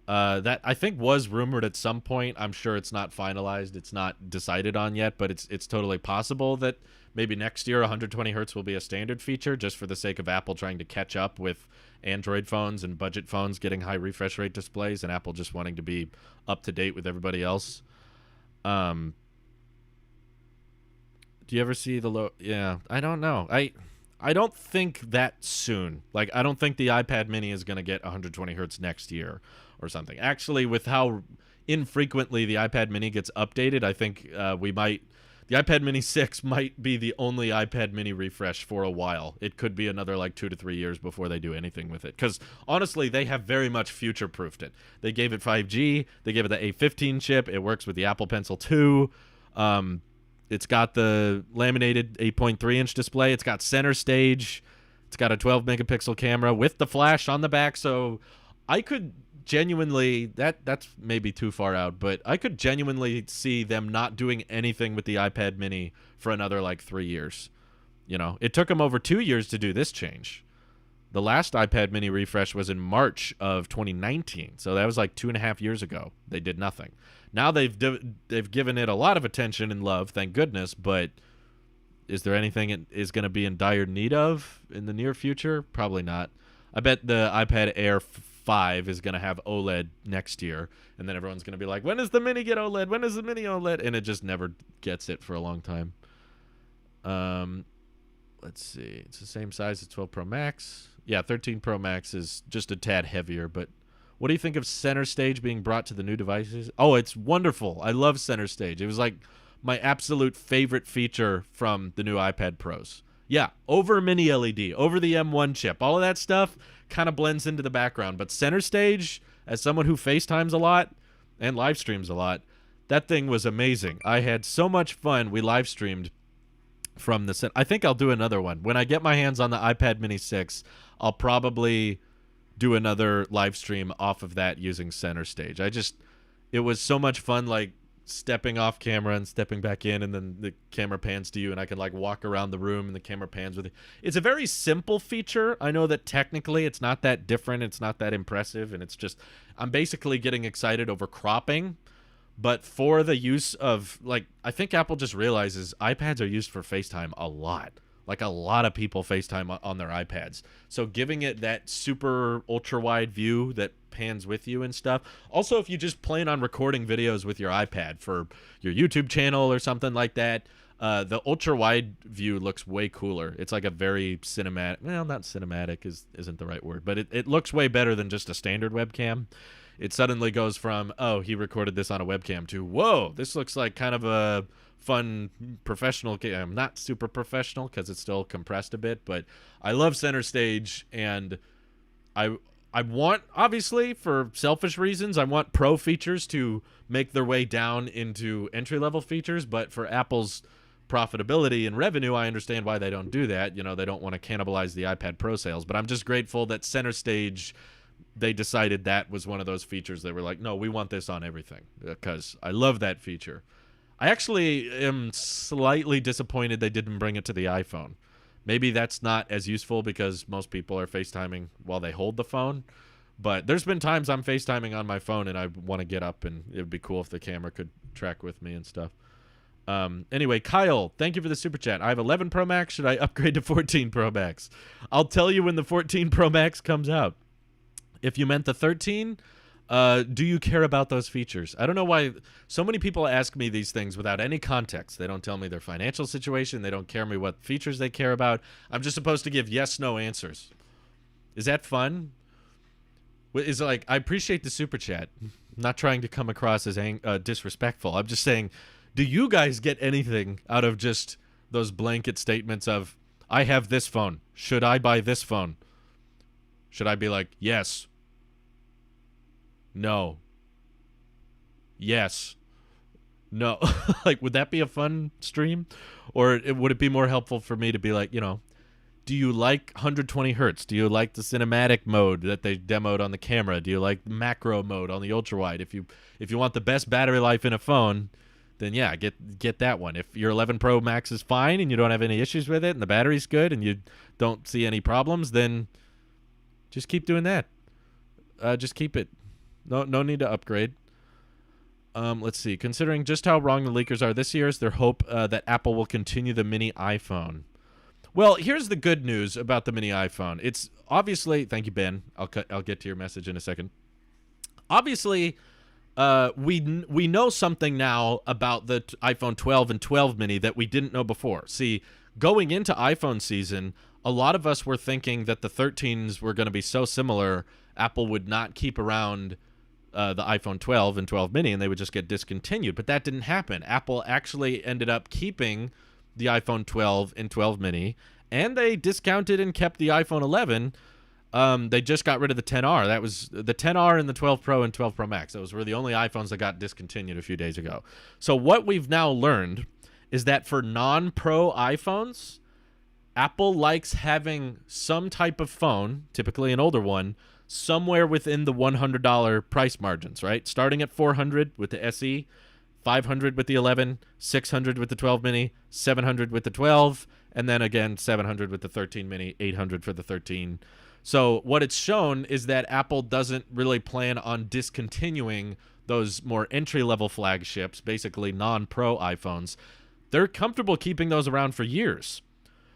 That I think was rumored at some point. I'm sure it's not finalized. It's not decided on yet, but it's totally possible that maybe next year 120 hertz will be a standard feature just for the sake of Apple trying to catch up with Android phones and budget phones getting high refresh rate displays and Apple just wanting to be up to date with everybody else. Do you ever see the low? Yeah, I don't know. I don't think that soon. Like, I don't think the iPad mini is going to get 120 hertz next year or something. Actually, with how infrequently the iPad mini gets updated, I think the iPad mini 6 might be the only iPad mini refresh for a while. It could be another like 2 to 3 years before they do anything with it. Because honestly, they have very much future-proofed it. They gave it 5G. They gave it the A15 chip. It works with the Apple Pencil 2. It's got the laminated 8.3-inch display. It's got center stage. It's got a 12-megapixel camera with the flash on the back. So I could genuinely, that's maybe too far out, but I could genuinely see them not doing anything with the iPad mini for another like 3 years. You know, it took them over 2 years to do this change. The last iPad mini refresh was in March of 2019. So that was like 2.5 years ago. They did nothing. Now they've given it a lot of attention and love, thank goodness, but is there anything it is going to be in dire need of in the near future? Probably not. I bet the iPad Air 5 is going to have OLED next year, and then everyone's going to be like, when does the mini get OLED? When is the mini OLED? And it just never gets it for a long time. Let's see. It's the same size as 12 Pro Max. Yeah, 13 Pro Max is just a tad heavier, but what do you think of center stage being brought to the new devices? Oh, it's wonderful. I love center stage. It was like my absolute favorite feature from the new iPad Pros. Yeah, over mini LED, over the M1 chip, all of that stuff kind of blends into the background. But center stage, as someone who FaceTimes a lot and live streams a lot, that thing was amazing. I had so much fun. We live streamed from the I think I'll do another one. When I get my hands on the iPad mini 6, I'll probably do another live stream off of that using center stage. It was so much fun, like stepping off camera and stepping back in, and then the camera pans to you and I can like walk around the room and the camera pans with it. It's a very simple feature. I know that technically it's not that different. It's not that impressive. And it's just, I'm basically getting excited over cropping. But for the use of, like, I think Apple just realizes iPads are used for FaceTime a lot. Like, a lot of people FaceTime on their iPads. So giving it that super ultra-wide view that pans with you and stuff. Also, if you just plan on recording videos with your iPad for your YouTube channel or something like that, the ultra-wide view looks way cooler. It's like a very cinematic, well, not cinematic isn't the right word, but it looks way better than just a standard webcam. It suddenly goes from, oh, he recorded this on a webcam, to, whoa, this looks like kind of a fun professional cam. Not super professional because it's still compressed a bit, but I love center stage, and I want, obviously, for selfish reasons, I want pro features to make their way down into entry-level features, but for Apple's profitability and revenue, I understand why they don't do that. You know, they don't want to cannibalize the iPad Pro sales, but I'm just grateful that center stage, they decided that was one of those features they were like, no, we want this on everything, because I love that feature. I actually am slightly disappointed they didn't bring it to the iPhone. Maybe that's not as useful because most people are FaceTiming while they hold the phone. But there's been times I'm FaceTiming on my phone and I want to get up, and it would be cool if the camera could track with me and stuff. Anyway, Kyle, thank you for the super chat. I have 11 Pro Max. Should I upgrade to 14 Pro Max? I'll tell you when the 14 Pro Max comes out. If you meant the 13, do you care about those features? I don't know why so many people ask me these things without any context. They don't tell me their financial situation. They don't care me what features they care about. I'm just supposed to give yes/no answers. Is that fun? Is like, I appreciate the super chat. I'm not trying to come across as disrespectful. I'm just saying, do you guys get anything out of just those blanket statements of, I have this phone. Should I buy this phone? Should I be like, yes, No. Yes. No. Like, would that be a fun stream? Or would it be more helpful for me to be like, do you like 120 hertz? Do you like the cinematic mode that they demoed on the camera? Do you like macro mode on the ultra wide? If you want the best battery life in a phone, then yeah, get that one. If your 11 Pro Max is fine and you don't have any issues with it and the battery's good and you don't see any problems, then just keep doing that. Just keep it. No need to upgrade. Let's see. Considering just how wrong the leakers are this year, is there hope that Apple will continue the mini iPhone? Well, here's the good news about the mini iPhone. It's obviously, thank you, Ben. I'll get to your message in a second. Obviously, we know something now about the iPhone 12 and 12 mini that we didn't know before. See, going into iPhone season, a lot of us were thinking that the 13s were going to be so similar, Apple would not keep around the iPhone 12 and 12 mini, and they would just get discontinued. But that didn't happen. Apple actually ended up keeping the iPhone 12 and 12 mini, and they discounted and kept the iPhone 11. They just got rid of the 10R. That was the 10R and the 12 Pro and 12 Pro Max. Those were the only iPhones that got discontinued a few days ago. So what we've now learned is that for non-Pro iPhones, Apple likes having some type of phone, typically an older one, somewhere within the $100 price margins, right? Starting at $400 with the SE, $500 with the 11, $600 with the 12 mini, $700 with the 12, and then again $700 with the 13 mini, $800 for the 13. So what it's shown is that Apple doesn't really plan on discontinuing those more entry-level flagships, basically non-Pro iPhones. They're comfortable keeping those around for years.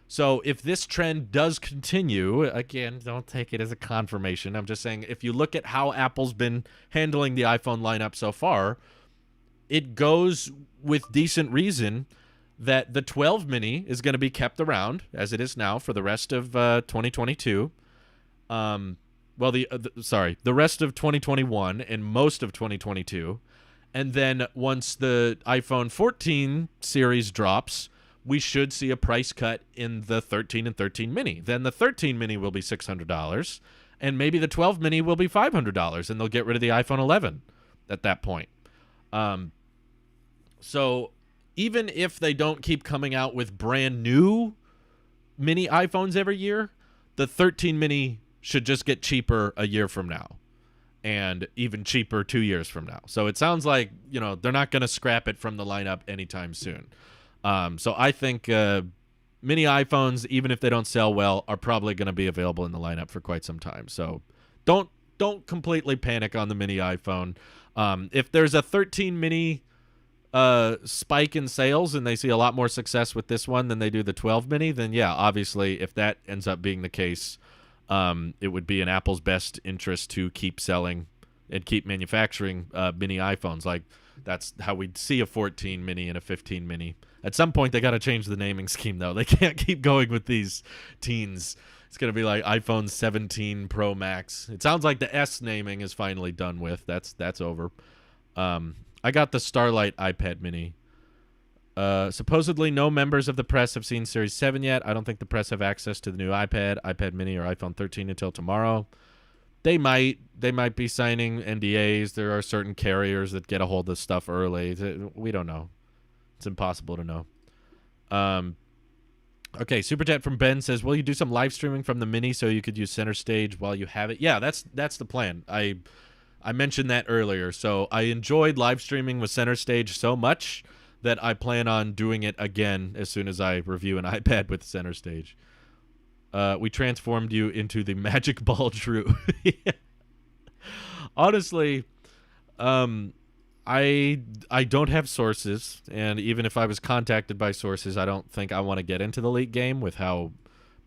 So if this trend does continue, again, don't take it as a confirmation. I'm just saying if you look at how Apple's been handling the iPhone lineup so far, it goes with decent reason that the 12 mini is going to be kept around as it is now for the rest of 2022. The rest of 2021 and most of 2022. And then once the iPhone 14 series drops, we should see a price cut in the 13 and 13 mini. Then the 13 mini will be $600, and maybe the 12 mini will be $500, and they'll get rid of the iPhone 11 at that point. So even if they don't keep coming out with brand new mini iPhones every year, the 13 mini should just get cheaper a year from now and even cheaper 2 years from now. So it sounds like, they're not going to scrap it from the lineup anytime soon. So I think mini iPhones, even if they don't sell well, are probably going to be available in the lineup for quite some time. So don't completely panic on the mini iPhone. If there's a 13 mini spike in sales and they see a lot more success with this one than they do the 12 mini, then yeah, obviously if that ends up being the case, it would be in Apple's best interest to keep selling and keep manufacturing mini iPhones. Like that's how we'd see a 14 mini and a 15 mini. At some point, they got to change the naming scheme, though. They can't keep going with these teens. It's going to be like iPhone 17 Pro Max. It sounds like the S naming is finally done with. That's over. I got the Starlight iPad mini. Supposedly, no members of the press have seen Series 7 yet. I don't think the press have access to the new iPad mini, or iPhone 13 until tomorrow. They might be signing NDAs. There are certain carriers that get a hold of stuff early. We don't know. It's impossible to know. Okay, Super Chat from Ben says, will you do some live streaming from the mini so you could use Center Stage while you have it? Yeah, that's the plan. I mentioned that earlier. So I enjoyed live streaming with Center Stage so much that I plan on doing it again as soon as I review an iPad with Center Stage. We transformed you into the magic ball Drew. Honestly, I don't have sources, and even if I was contacted by sources, I don't think I want to get into the leak game with how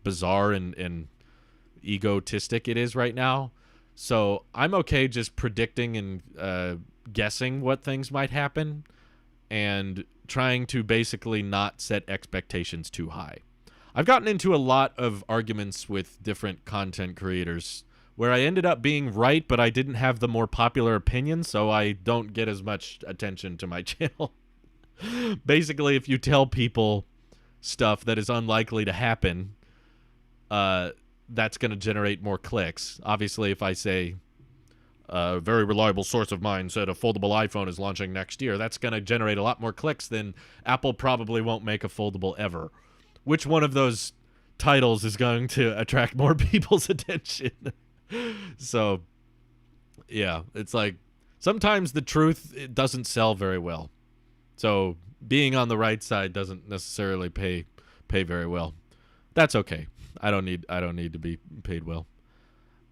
bizarre and egotistic it is right now. So I'm okay just predicting and guessing what things might happen and trying to basically not set expectations too high. I've gotten into a lot of arguments with different content creators where I ended up being right, but I didn't have the more popular opinion, so I don't get as much attention to my channel. Basically, if you tell people stuff that is unlikely to happen, that's going to generate more clicks. Obviously, if I say, a very reliable source of mine said a foldable iPhone is launching next year. That's going to generate a lot more clicks than Apple probably won't make a foldable ever. Which one of those titles is going to attract more people's attention? So, yeah, it's like sometimes the truth, it doesn't sell very well. So being on the right side doesn't necessarily pay very well. That's okay. I don't need to be paid well.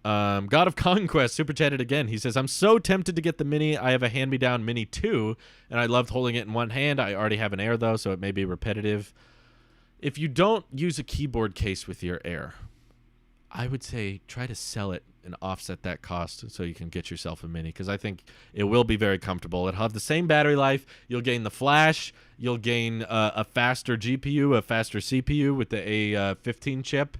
God of Conquest super chatted again. He says, I'm so tempted to get the Mini. I have a hand-me-down Mini 2, and I loved holding it in one hand. I already have an Air, though, so it may be repetitive. If you don't use a keyboard case with your Air, I would say try to sell it and offset that cost so you can get yourself a Mini, because I think it will be very comfortable. It'll have the same battery life. You'll gain the flash. You'll gain a faster GPU, a faster CPU with the A15 chip.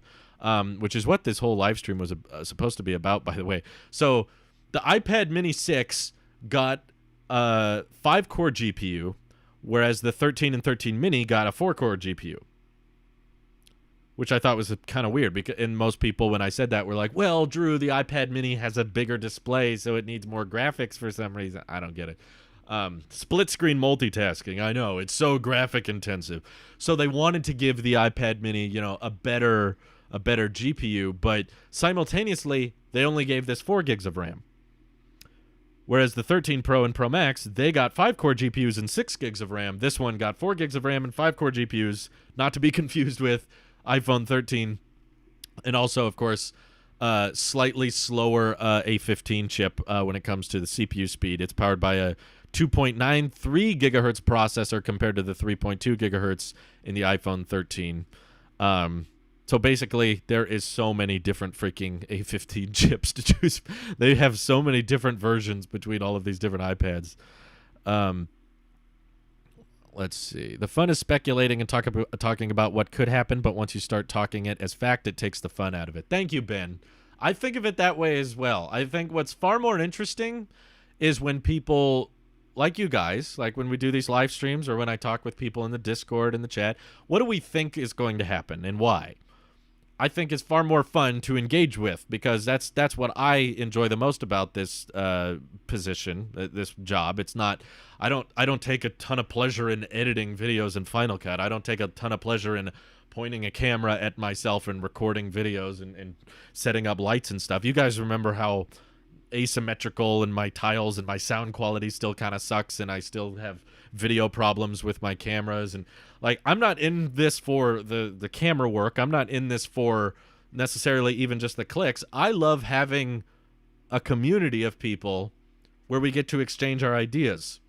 Which is what this whole live stream was supposed to be about, by the way. So the iPad Mini 6 got a 5-core GPU, whereas the 13 and 13 Mini got a 4-core GPU, which I thought was kind of weird. And most people, when I said that, were like, well, Drew, the iPad Mini has a bigger display, so it needs more graphics for some reason. I don't get it. Split screen multitasking. I know, it's so graphic intensive. So they wanted to give the iPad Mini, a better GPU, but simultaneously they only gave this 4 gigs of RAM. Whereas the 13 Pro and Pro Max, they got 5-core GPUs and 6 gigs of RAM. This one got 4 gigs of RAM and 5-core GPUs, not to be confused with iPhone 13. And also, of course, slightly slower A15 chip when it comes to the CPU speed. It's powered by a 2.93 gigahertz processor compared to the 3.2 gigahertz in the iPhone 13. So basically, there is so many different freaking A15 chips to choose. They have so many different versions between all of these different iPads. Let's see. The fun is speculating and talking about what could happen, but once you start talking it as fact, it takes the fun out of it. Thank you, Ben. I think of it that way as well. I think what's far more interesting is when people like you guys, like when we do these live streams or when I talk with people in the Discord and the chat, what do we think is going to happen and why? I think is far more fun to engage with, because that's what I enjoy the most about this position, this job. It's not, I don't take a ton of pleasure in editing videos in Final Cut. I don't take a ton of pleasure in pointing a camera at myself and recording videos and setting up lights and stuff. You guys remember how asymmetrical and my tiles and my sound quality still kind of sucks, and I still have video problems with my cameras. And like, I'm not in this for the camera work. I'm not in this for necessarily even just the clicks. I love having a community of people where we get to exchange our ideas.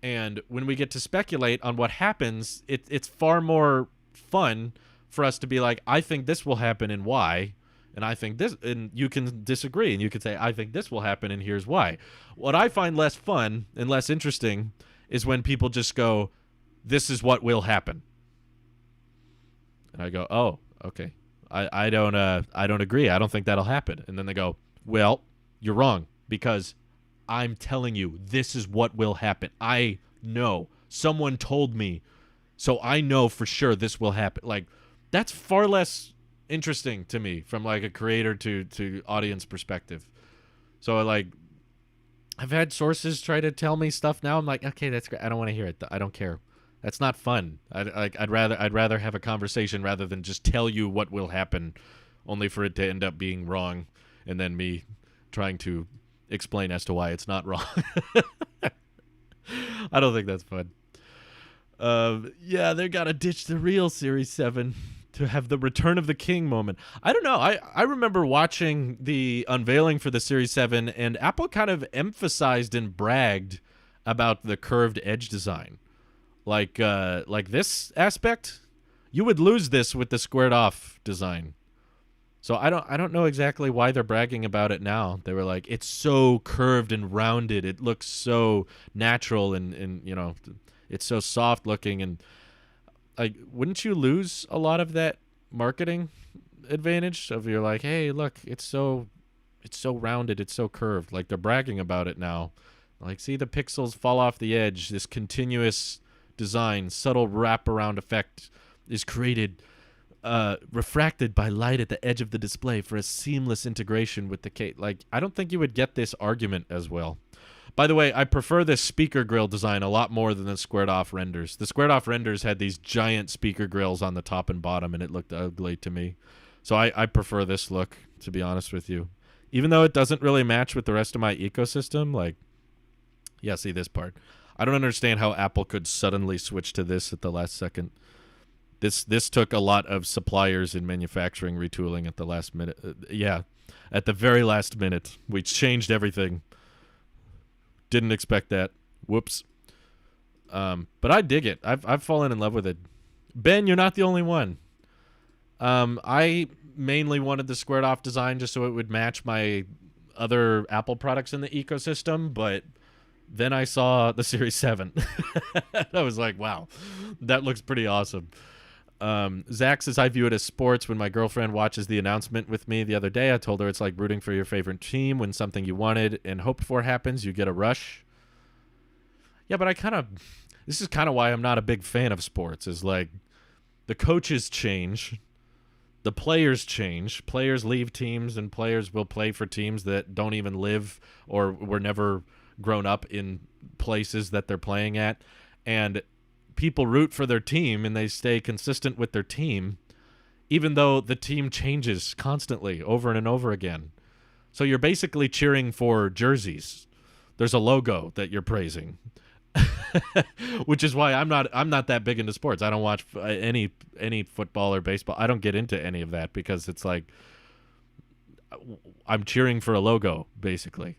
And when we get to speculate on what happens, it's far more fun for us to be like, I think this will happen and why. And I think this, and you can disagree, and you can say, I think this will happen, and here's why. What I find less fun and less interesting is when people just go, this is what will happen. And I go, oh, okay. I don't agree. I don't think that'll happen. And then they go, well, you're wrong, because I'm telling you, this is what will happen. I know. Someone told me, so I know for sure this will happen. Like, that's far less interesting to me from like a creator to audience perspective. So like, I've had sources try to tell me stuff now. I'm like, okay, that's great. I don't want to hear it. I don't care. That's not fun. I'd rather have a conversation rather than just tell you what will happen, only for it to end up being wrong, and then me trying to explain as to why it's not wrong. I don't think that's fun. Yeah, they gotta ditch the real Series 7 to have the Return of the King moment. I don't know. I remember watching the unveiling for the Series 7, and Apple kind of emphasized and bragged about the curved edge design. Like this aspect, you would lose this with the squared off design. So I don't know exactly why they're bragging about it now. They were like, it's so curved and rounded. It looks so natural, and you know, it's so soft looking. And like, wouldn't you lose a lot of that marketing advantage of you're like, hey, look, it's so rounded, it's so curved. Like, they're bragging about it now. Like, see the pixels fall off the edge. This continuous design, subtle wraparound effect is created refracted by light at the edge of the display for a seamless integration with the case. Like, I don't think you would get this argument as well. By the way, I prefer this speaker grill design a lot more than the squared off renders. The squared off renders had these giant speaker grills on the top and bottom, and it looked ugly to me. So I prefer this look, to be honest with you. Even though it doesn't really match with the rest of my ecosystem, like, yeah, see this part. I don't understand how Apple could suddenly switch to this at the last second. This took a lot of suppliers in manufacturing retooling at the last minute. Yeah, at the very last minute. We changed everything. Didn't expect that. Whoops. But I dig it. I've fallen in love with it. Ben, you're not the only one. I mainly wanted the squared off design just so it would match my other Apple products in the ecosystem, but then I saw the Series 7. I was like, wow, that looks pretty awesome. Zach says, I view it as sports. When my girlfriend watches the announcement with me the other day, I told her it's like rooting for your favorite team. When something you wanted and hoped for happens, you get a rush. Yeah, but this is kind of why I'm not a big fan of sports, is like the coaches change, the players change, players leave teams, and players will play for teams that don't even live or were never grown up in places that they're playing at. And people root for their team and they stay consistent with their team, even though the team changes constantly over and over again. So you're basically cheering for jerseys. There's a logo that you're praising, which is why I'm not that big into sports. I don't watch any football or baseball. I don't get into any of that because it's like I'm cheering for a logo, basically.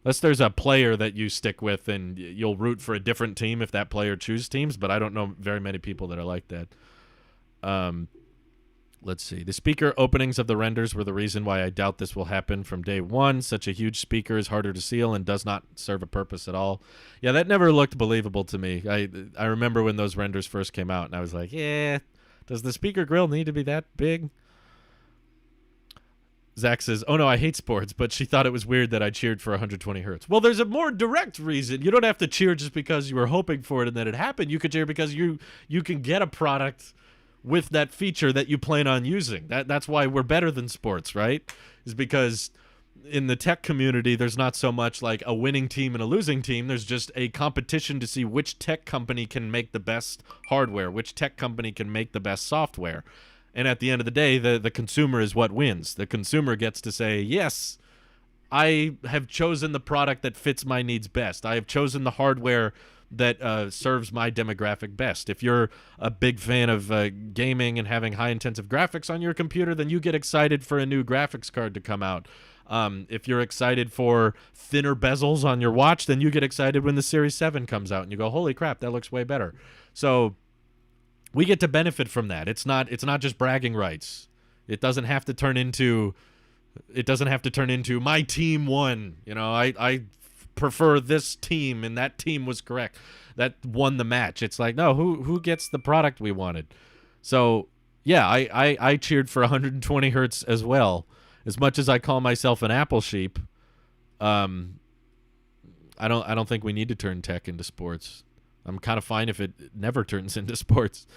Unless there's a player that you stick with and you'll root for a different team if that player chooses teams, but I don't know very many people that are like that. Let's see. The speaker openings of the renders were the reason why I doubt this will happen from day one. Such a huge speaker is harder to seal and does not serve a purpose at all. Yeah, that never looked believable to me. I remember when those renders first came out, and I was like, yeah, does the speaker grill need to be that big? Zach says, oh no, I hate sports, but she thought it was weird that I cheered for 120 hertz. Well, there's a more direct reason. You don't have to cheer just because you were hoping for it and that it happened. You could cheer because you can get a product with that feature that you plan on using. That's why we're better than sports, right? Is because in the tech community, there's not so much like a winning team and a losing team. There's just a competition to see which tech company can make the best hardware, which tech company can make the best software. And at the end of the day, the consumer is what wins. The consumer gets to say, yes, I have chosen the product that fits my needs best. I have chosen the hardware that serves my demographic best. If you're a big fan of gaming and having high-intensive graphics on your computer, then you get excited for a new graphics card to come out. If you're excited for thinner bezels on your watch, then you get excited when the Series 7 comes out and you go, holy crap, that looks way better. So we get to benefit from that. It's not just bragging rights. It doesn't have to turn into my team won. You know, I prefer this team and that team was correct. That won the match. It's like, no, who gets the product we wanted? So yeah, I cheered for 120 hertz as well. As much as I call myself an Apple sheep, I don't think we need to turn tech into sports. I'm kind of fine if it never turns into sports.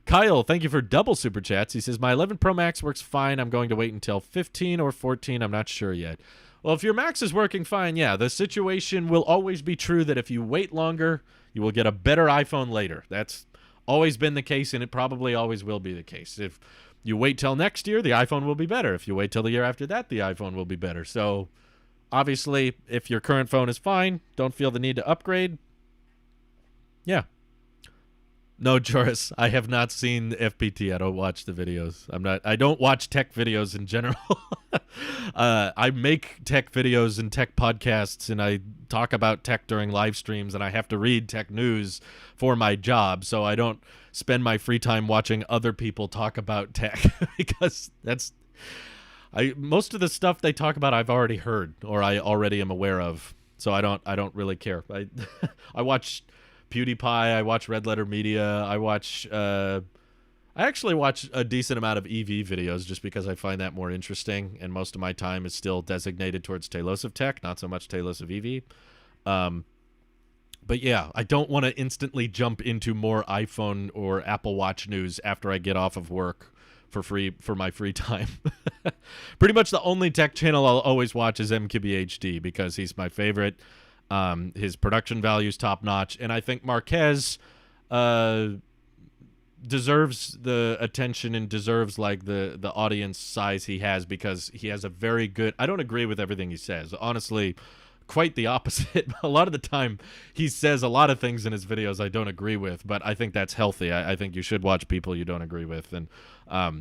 Kyle, thank you for double super chats. He says, my 11 Pro Max works fine. I'm going to wait until 15 or 14. I'm not sure yet. Well, if your Max is working fine, yeah, the situation will always be true that if you wait longer, you will get a better iPhone later. That's always been the case, and it probably always will be the case. If you wait till next year, the iPhone will be better. If you wait till the year after that, the iPhone will be better. So obviously, if your current phone is fine, don't feel the need to upgrade. Yeah. No, Joris, I have not seen the FPT. I don't watch the videos. I don't watch tech videos in general. I make tech videos and tech podcasts, and I talk about tech during live streams, and I have to read tech news for my job, so I don't spend my free time watching other people talk about tech because most of the stuff they talk about I've already heard or I already am aware of, so I don't really care. I watch PewDiePie, I watch Red Letter Media, I actually watch a decent amount of EV videos just because I find that more interesting, and most of my time is still designated towards Tailosive tech, not so much Tailosive EV. But yeah, I don't want to instantly jump into more iPhone or Apple Watch news after I get off of work for free for my free time. Pretty much the only tech channel I'll always watch is MKBHD because he's my favorite. His production value is top notch, and I think Marquez deserves the attention and deserves like the audience size he has because he has a very good. I don't agree with everything he says, honestly. Quite the opposite. A lot of the time he says a lot of things in his videos I don't agree with, but I think that's healthy. I think you should watch people you don't agree with, and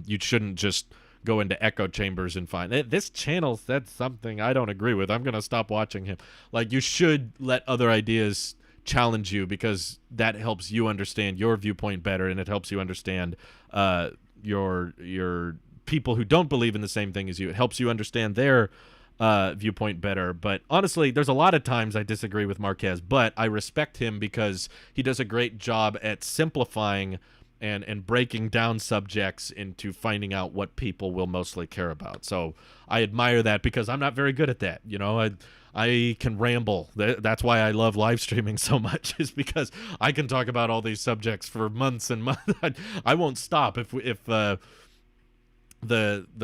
you shouldn't just go into echo chambers and find this channel said something I don't agree with, I'm gonna stop watching him. Like, you should let other ideas challenge you because that helps you understand your viewpoint better, and it helps you understand your people who don't believe in the same thing as you. It helps you understand their viewpoint better. But honestly, there's a lot of times I disagree with Marquez, but I respect him because he does a great job at simplifying and breaking down subjects into finding out what people will mostly care about. So I admire that because I'm not very good at that. You know, I can ramble. That's why I love live streaming so much, is because I can talk about all these subjects for months and months. I won't stop if the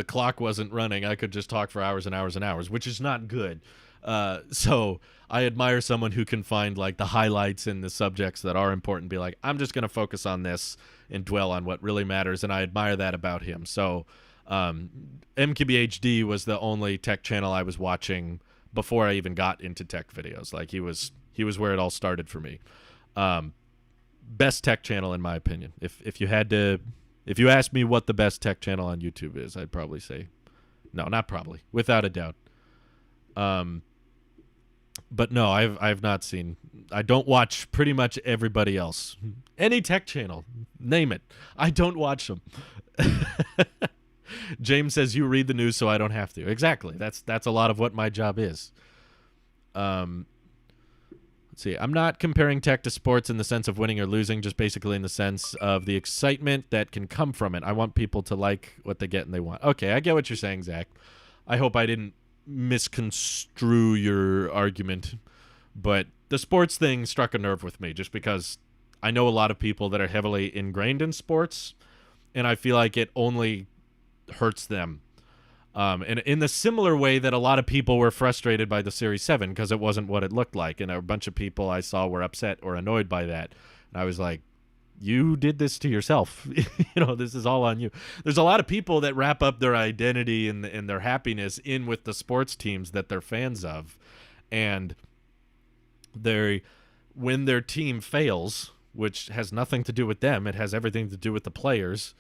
clock wasn't running. I could just talk for hours and hours and hours, which is not good. So I admire someone who can find like the highlights in the subjects that are important, be like, I'm just going to focus on this and dwell on what really matters. And I admire that about him. So MKBHD was the only tech channel I was watching before I even got into tech videos. Like, he was where it all started for me. Best tech channel in my opinion. If you asked me what the best tech channel on YouTube is, I'd probably say no, not probably, without a doubt. But no, I've not seen. I don't watch pretty much everybody else. Any tech channel, name it. I don't watch them. James says you read the news so I don't have to. Exactly. That's a lot of what my job is. Let's see. I'm not comparing tech to sports in the sense of winning or losing, just basically in the sense of the excitement that can come from it. I want people to like what they get and they want. Okay, I get what you're saying, Zach. I hope I didn't misconstrue your argument, but the sports thing struck a nerve with me just because I know a lot of people that are heavily ingrained in sports, and I feel like it only hurts them. And in the similar way that a lot of people were frustrated by the Series 7 because it wasn't what it looked like, and a bunch of people I saw were upset or annoyed by that. And I was like, you did this to yourself. You know, this is all on you. There's a lot of people that wrap up their identity and their happiness in with the sports teams that they're fans of. And when their team fails, which has nothing to do with them, it has everything to do with the players.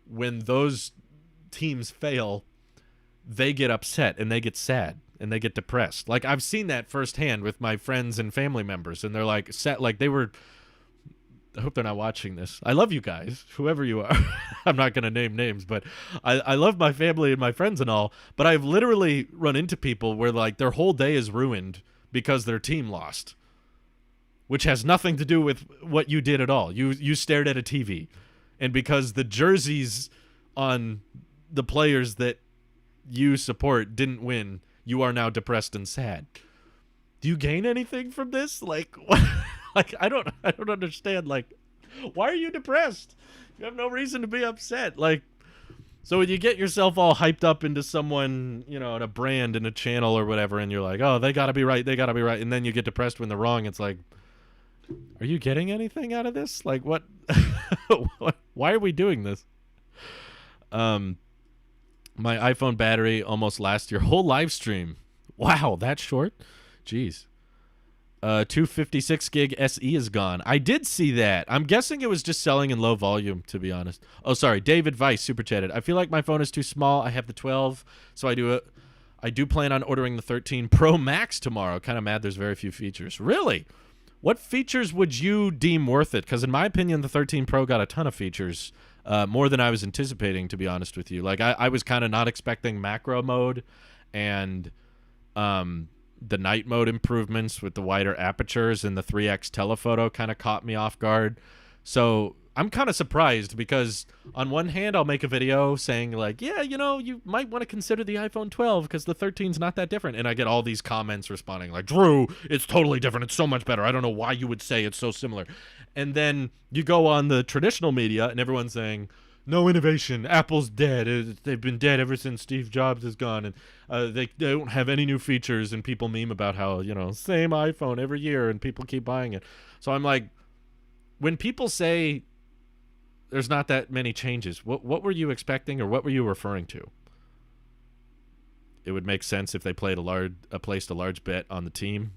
When those teams fail, they get upset and they get sad and they get depressed. Like, I've seen that firsthand with my friends and family members, and they're like sad, like they were. I hope they're not watching this. I love you guys, whoever you are. I'm not going to name names, but I love my family and my friends and all, but I've literally run into people where like their whole day is ruined because their team lost, which has nothing to do with what you did at all. You stared at a TV, and because the jerseys on the players that you support didn't win, you are now depressed and sad. Do you gain anything from this? Like, what? Like, I don't understand. Like, why are you depressed? You have no reason to be upset. Like, so when you get yourself all hyped up into someone, you know, in a brand, in a channel or whatever, and you're like, oh, they got to be right, and then you get depressed when they're wrong, it's like, are you getting anything out of this? Like, what? Why are we doing this? My iPhone battery almost lasts your whole live stream. Wow, that short? Jeez. 256 gig SE is gone. I did see that. I'm guessing it was just selling in low volume, to be honest. Oh, sorry. David Weiss super chatted. I feel like my phone is too small. I have the 12, so I do plan on ordering the 13 Pro Max tomorrow. Kind of mad there's very few features. Really? What features would you deem worth it? Because in my opinion, the 13 Pro got a ton of features, more than I was anticipating, to be honest with you. Like, I was kind of not expecting macro mode and the night mode improvements with the wider apertures and the 3x telephoto kind of caught me off guard. So I'm kind of surprised because on one hand, I'll make a video saying like, yeah, you know, you might want to consider the iPhone 12 because the 13's not that different. And I get all these comments responding like, Drew, it's totally different. It's so much better. I don't know why you would say it's so similar. And then you go on the traditional media and everyone's saying, no innovation. Apple's dead. They've been dead ever since Steve Jobs is gone, and they don't have any new features. And people meme about how, same iPhone every year, and people keep buying it. So I'm like, when people say there's not that many changes, what were you expecting, or what were you referring to? It would make sense if they placed a large bet on the team.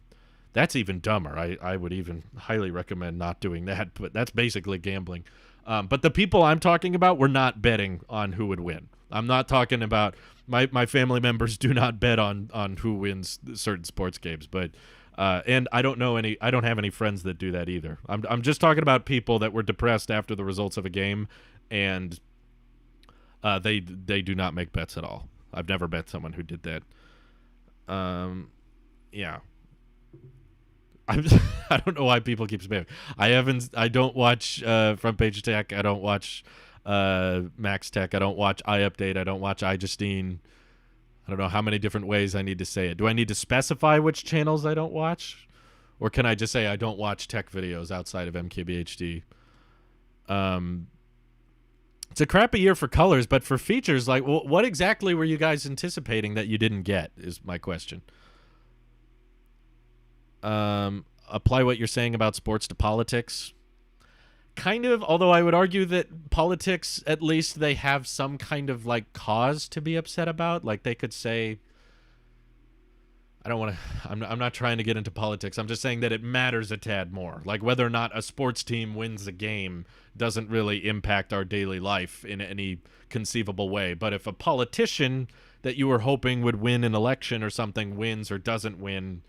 That's even dumber. I would even highly recommend not doing that, but that's basically gambling. But the people I'm talking about were not betting on who would win. I'm not talking about my family members do not bet on who wins certain sports games, but and I don't have any friends that do that either. I'm just talking about people that were depressed after the results of a game, and they do not make bets at all. I've never bet someone who did that. Yeah. I don't know why people keep spamming. I don't watch Front Page Tech. I don't watch Max Tech. I don't watch iUpdate. I don't watch iJustine. I don't know how many different ways I need to say it. Do I need to specify which channels I don't watch? Or can I just say I don't watch tech videos outside of MKBHD? It's a crappy year for colors, but for features, like, what exactly were you guys anticipating that you didn't get is my question. Apply what you're saying about sports to politics. Kind of, although I would argue that politics, at least they have some kind of like cause to be upset about. Like they could say, I'm not trying to get into politics. I'm just saying that it matters a tad more. Like whether or not a sports team wins a game doesn't really impact our daily life in any conceivable way. But if a politician that you were hoping would win an election or something wins or doesn't win,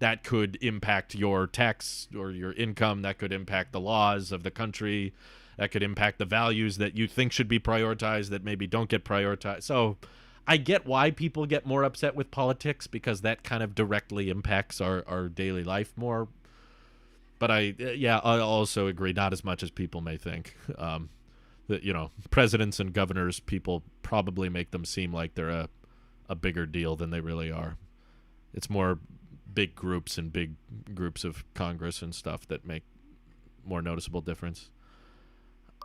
that could impact your tax or your income. That could impact the laws of the country. That could impact the values that you think should be prioritized that maybe don't get prioritized. So I get why people get more upset with politics, because that kind of directly impacts our daily life more. But I also agree, not as much as people may think. That, presidents and governors, people probably make them seem like they're a bigger deal than they really are. It's more big groups and big groups of Congress and stuff that make more noticeable difference.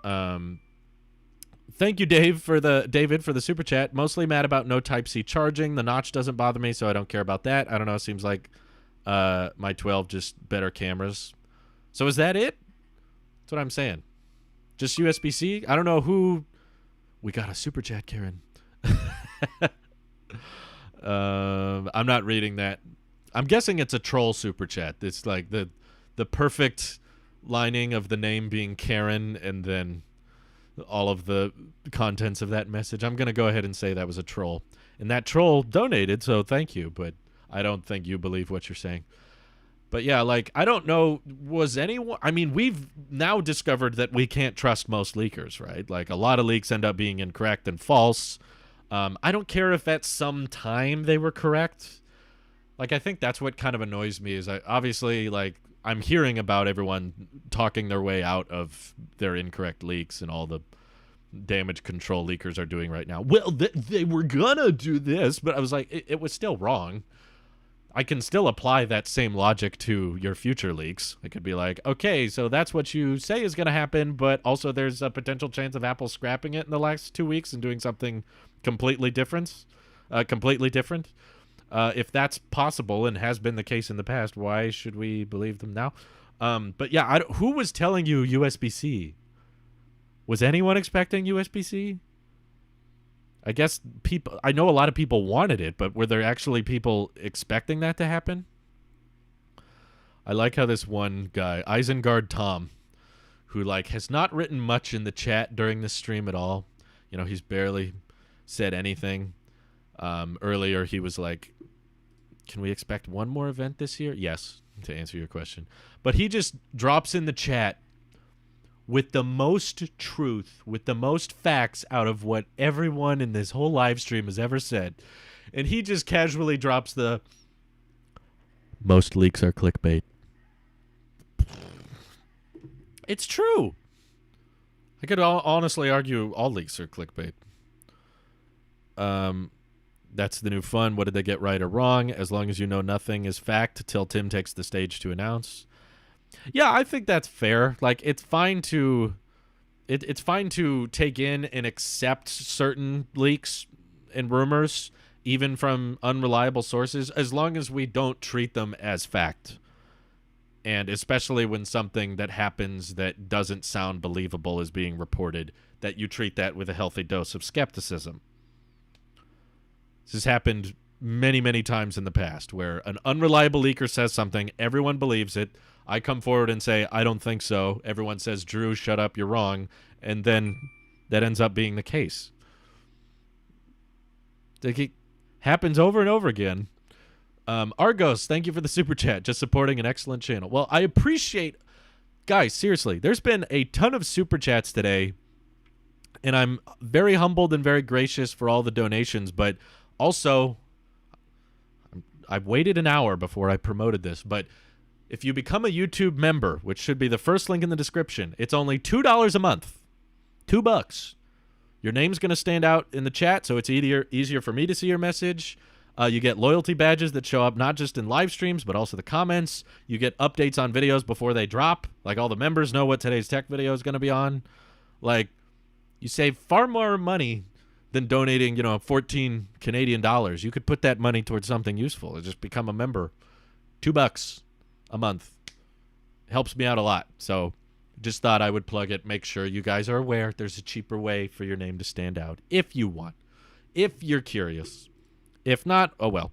Thank you, David, for the super chat. Mostly mad about no Type-C charging. The notch doesn't bother me, so I don't care about that. I don't know. It seems like my 12 just better cameras. So is that it? That's what I'm saying. Just USB-C? I don't know who. We got a super chat, Karen. I'm not reading that. I'm guessing it's a troll super chat. It's like the perfect lining of the name being Karen and then all of the contents of that message. I'm going to go ahead and say that was a troll. And that troll donated, so thank you, but I don't think you believe what you're saying. But yeah, like, I don't know, was anyone... I mean, we've now discovered that we can't trust most leakers, right? Like, a lot of leaks end up being incorrect and false. I don't care if at some time they were correct. Like, I think that's what kind of annoys me is I'm hearing about everyone talking their way out of their incorrect leaks and all the damage control leakers are doing right now. Well, they were gonna do this, but I was like, it was still wrong. I can still apply that same logic to your future leaks. I could be like, okay, so that's what you say is going to happen, but also there's a potential chance of Apple scrapping it in the last 2 weeks and doing something completely different. If that's possible and has been the case in the past, why should we believe them now? But yeah, who was telling you USB-C? Was anyone expecting USB-C? I guess I know a lot of people wanted it, but were there actually people expecting that to happen? I like how this one guy, Isengard Tom, who has not written much in the chat during this stream at all. He's barely said anything. Earlier he was like, can we expect one more event this year? Yes, to answer your question. But he just drops in the chat with the most truth, with the most facts out of what everyone in this whole live stream has ever said. And he just casually drops the, most leaks are clickbait. It's true. I could honestly argue all leaks are clickbait. That's the new fun. What did they get right or wrong? As long as you know nothing is fact till Tim takes the stage to announce. Yeah, I think that's fair. It's fine to it's fine to take in and accept certain leaks and rumors, even from unreliable sources, as long as we don't treat them as fact. And especially when something that happens that doesn't sound believable is being reported, that you treat that with a healthy dose of skepticism. This has happened many, many times in the past, where an unreliable leaker says something, everyone believes it. I come forward and say, I don't think so. Everyone says, Drew, shut up, you're wrong. And then that ends up being the case. It happens over and over again. Argos, thank you for the super chat. Just supporting an excellent channel. Well, I appreciate... Guys, seriously, there's been a ton of super chats today, and I'm very humbled and very gracious for all the donations, but also, I've waited an hour before I promoted this, but if you become a YouTube member, which should be the first link in the description, it's only $2 a month. $2. Your name's going to stand out in the chat, so it's easier for me to see your message. You get loyalty badges that show up not just in live streams, but also the comments. You get updates on videos before they drop. Like, all the members know what today's tech video is going to be on. Like, you save far more money than donating, 14 Canadian dollars. You could put that money towards something useful. Just become a member. $2 a month. Helps me out a lot. So just thought I would plug it. Make sure you guys are aware there's a cheaper way for your name to stand out if you want. If you're curious. If not, oh well.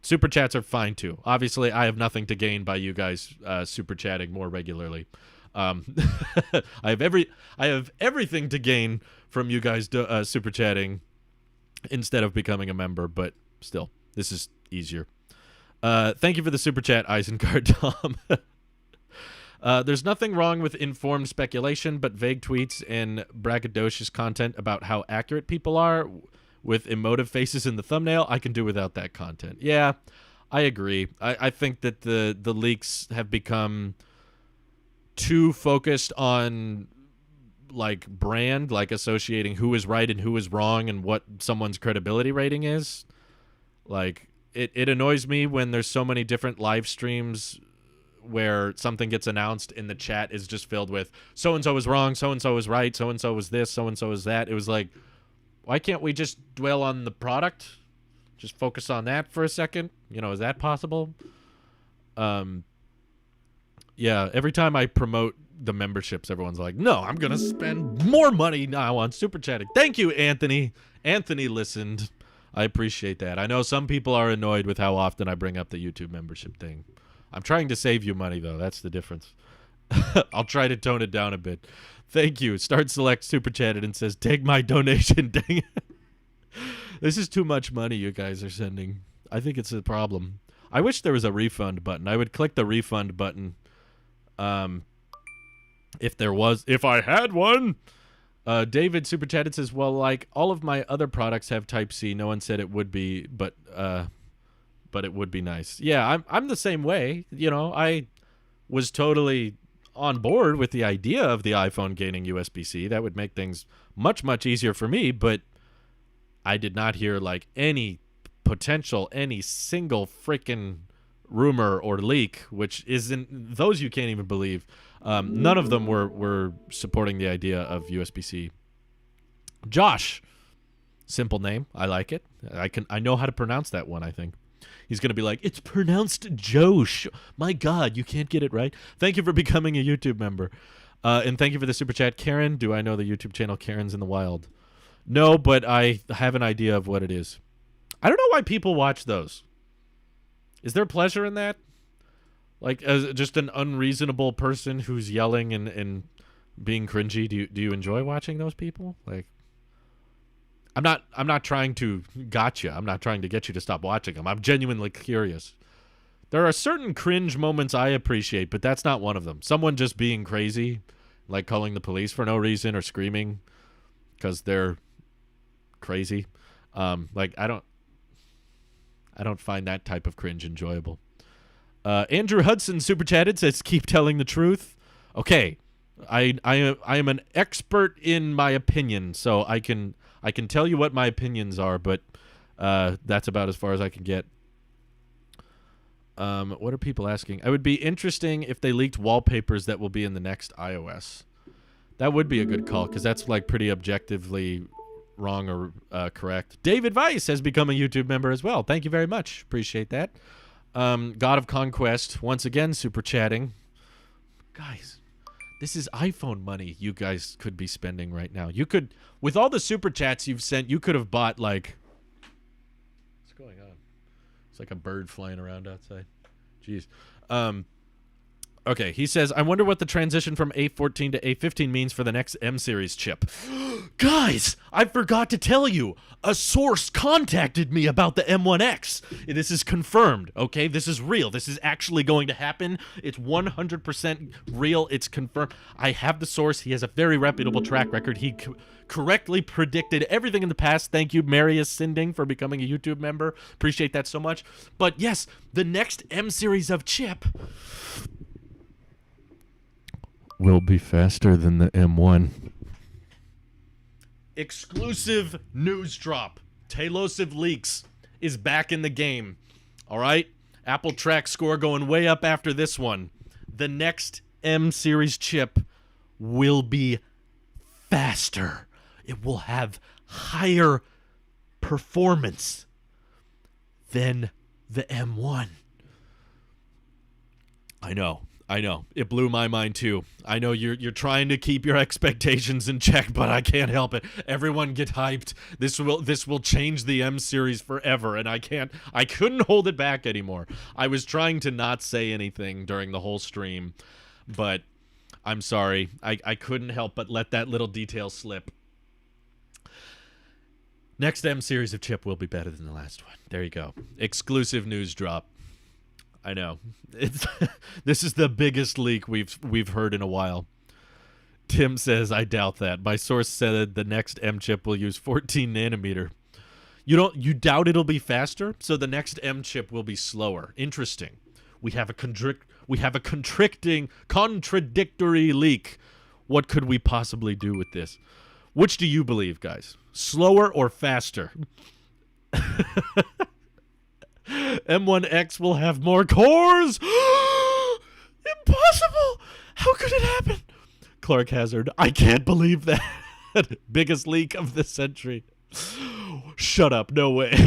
Super chats are fine too. Obviously, I have nothing to gain by you guys super chatting more regularly. I have everything to gain from you guys super chatting instead of becoming a member, but still, this is easier. Thank you for the super chat, Isengard Tom. There's nothing wrong with informed speculation, but vague tweets and braggadocious content about how accurate people are with emotive faces in the thumbnail, I can do without that content. Yeah, I agree. I think that the leaks have become too focused on like brand, like associating who is right and who is wrong and what someone's credibility rating is. Like, it annoys me when there's so many different live streams where something gets announced and the chat is just filled with so-and-so is wrong, so-and-so is right, so-and-so is this, so-and-so is that. It was like, why can't we just dwell on the product? Just focus on that for a second? Is that possible? Yeah, every time I promote the memberships, everyone's like, no, I'm going to spend more money now on super chatting. Thank you, Anthony. Anthony listened. I appreciate that. I know some people are annoyed with how often I bring up the YouTube membership thing. I'm trying to save you money, though. That's the difference. I'll try to tone it down a bit. Thank you. Start Select super chatted and says, take my donation. Dang it. This is too much money you guys are sending. I think it's a problem. I wish there was a refund button. I would click the refund button if I had one. David super chatted says, well, like all of my other products have Type-C. No one said it would be, but it would be nice. Yeah, I'm the same way. I was totally on board with the idea of the iPhone gaining USB-C. That would make things much, much easier for me, but I did not hear like any single freaking rumor or leak, which isn't, those you can't even believe. None of them were supporting the idea of USB-C. Josh, simple name. I like it. I know how to pronounce that one, I think. He's going to be like, it's pronounced Josh. My God, you can't get it right. Thank you for becoming a YouTube member. And thank you for the super chat. Karen, do I know the YouTube channel Karen's in the Wild? No, but I have an idea of what it is. I don't know why people watch those. Is there pleasure in that? Like, as just an unreasonable person who's yelling and being cringy, do you enjoy watching those people? Like, I'm not trying to gotcha. I'm not trying to get you to stop watching them. I'm genuinely curious. There are certain cringe moments I appreciate, but that's not one of them. Someone just being crazy, like calling the police for no reason or screaming because they're crazy. Like, I don't find that type of cringe enjoyable. Andrew Hudson super chatted, says, keep telling the truth. Okay, I am an expert in my opinion, so I can tell you what my opinions are, but that's about as far as I can get. What are people asking? It would be interesting if they leaked wallpapers that will be in the next iOS. That would be a good call, because that's like pretty objectively wrong or correct. David Weiss has become a YouTube member as well. Thank you very much. Appreciate that. God of Conquest, once again, super chatting. Guys, this is iPhone money you guys could be spending right now. You could, with all the super chats you've sent, you could have bought like... What's going on? It's like a bird flying around outside. Jeez. Okay, he says, I wonder what the transition from A14 to A15 means for the next M-series chip. Guys, I forgot to tell you. A source contacted me about the M1X. This is confirmed, okay? This is real. This is actually going to happen. It's 100% real. It's confirmed. I have the source. He has a very reputable track record. He correctly predicted everything in the past. Thank you, Marius Sinding, for becoming a YouTube member. Appreciate that so much. But yes, the next M-series of chip... will be faster than the M1. Exclusive news drop. Tailosive Leaks is back in the game. All right? Apple track score going way up after this one. The next M-series chip will be faster. It will have higher performance than the M1. I know. It blew my mind too. I know you're trying to keep your expectations in check, but I can't help it. Everyone get hyped. This will change the M series forever, and I couldn't hold it back anymore. I was trying to not say anything during the whole stream, but I'm sorry. I couldn't help but let that little detail slip. Next M series of chip will be better than the last one. There you go. Exclusive news drop. I know. This is the biggest leak we've heard in a while. Tim says, I doubt that. My source said the next M chip will use 14 nanometer. You doubt it'll be faster? So the next M chip will be slower. Interesting. We have a contradictory leak. What could we possibly do with this? Which do you believe, guys? Slower or faster? M1X will have more cores. Impossible. How could it happen? Clark Hazard. I can't believe that. Biggest leak of the century. Shut up. No way.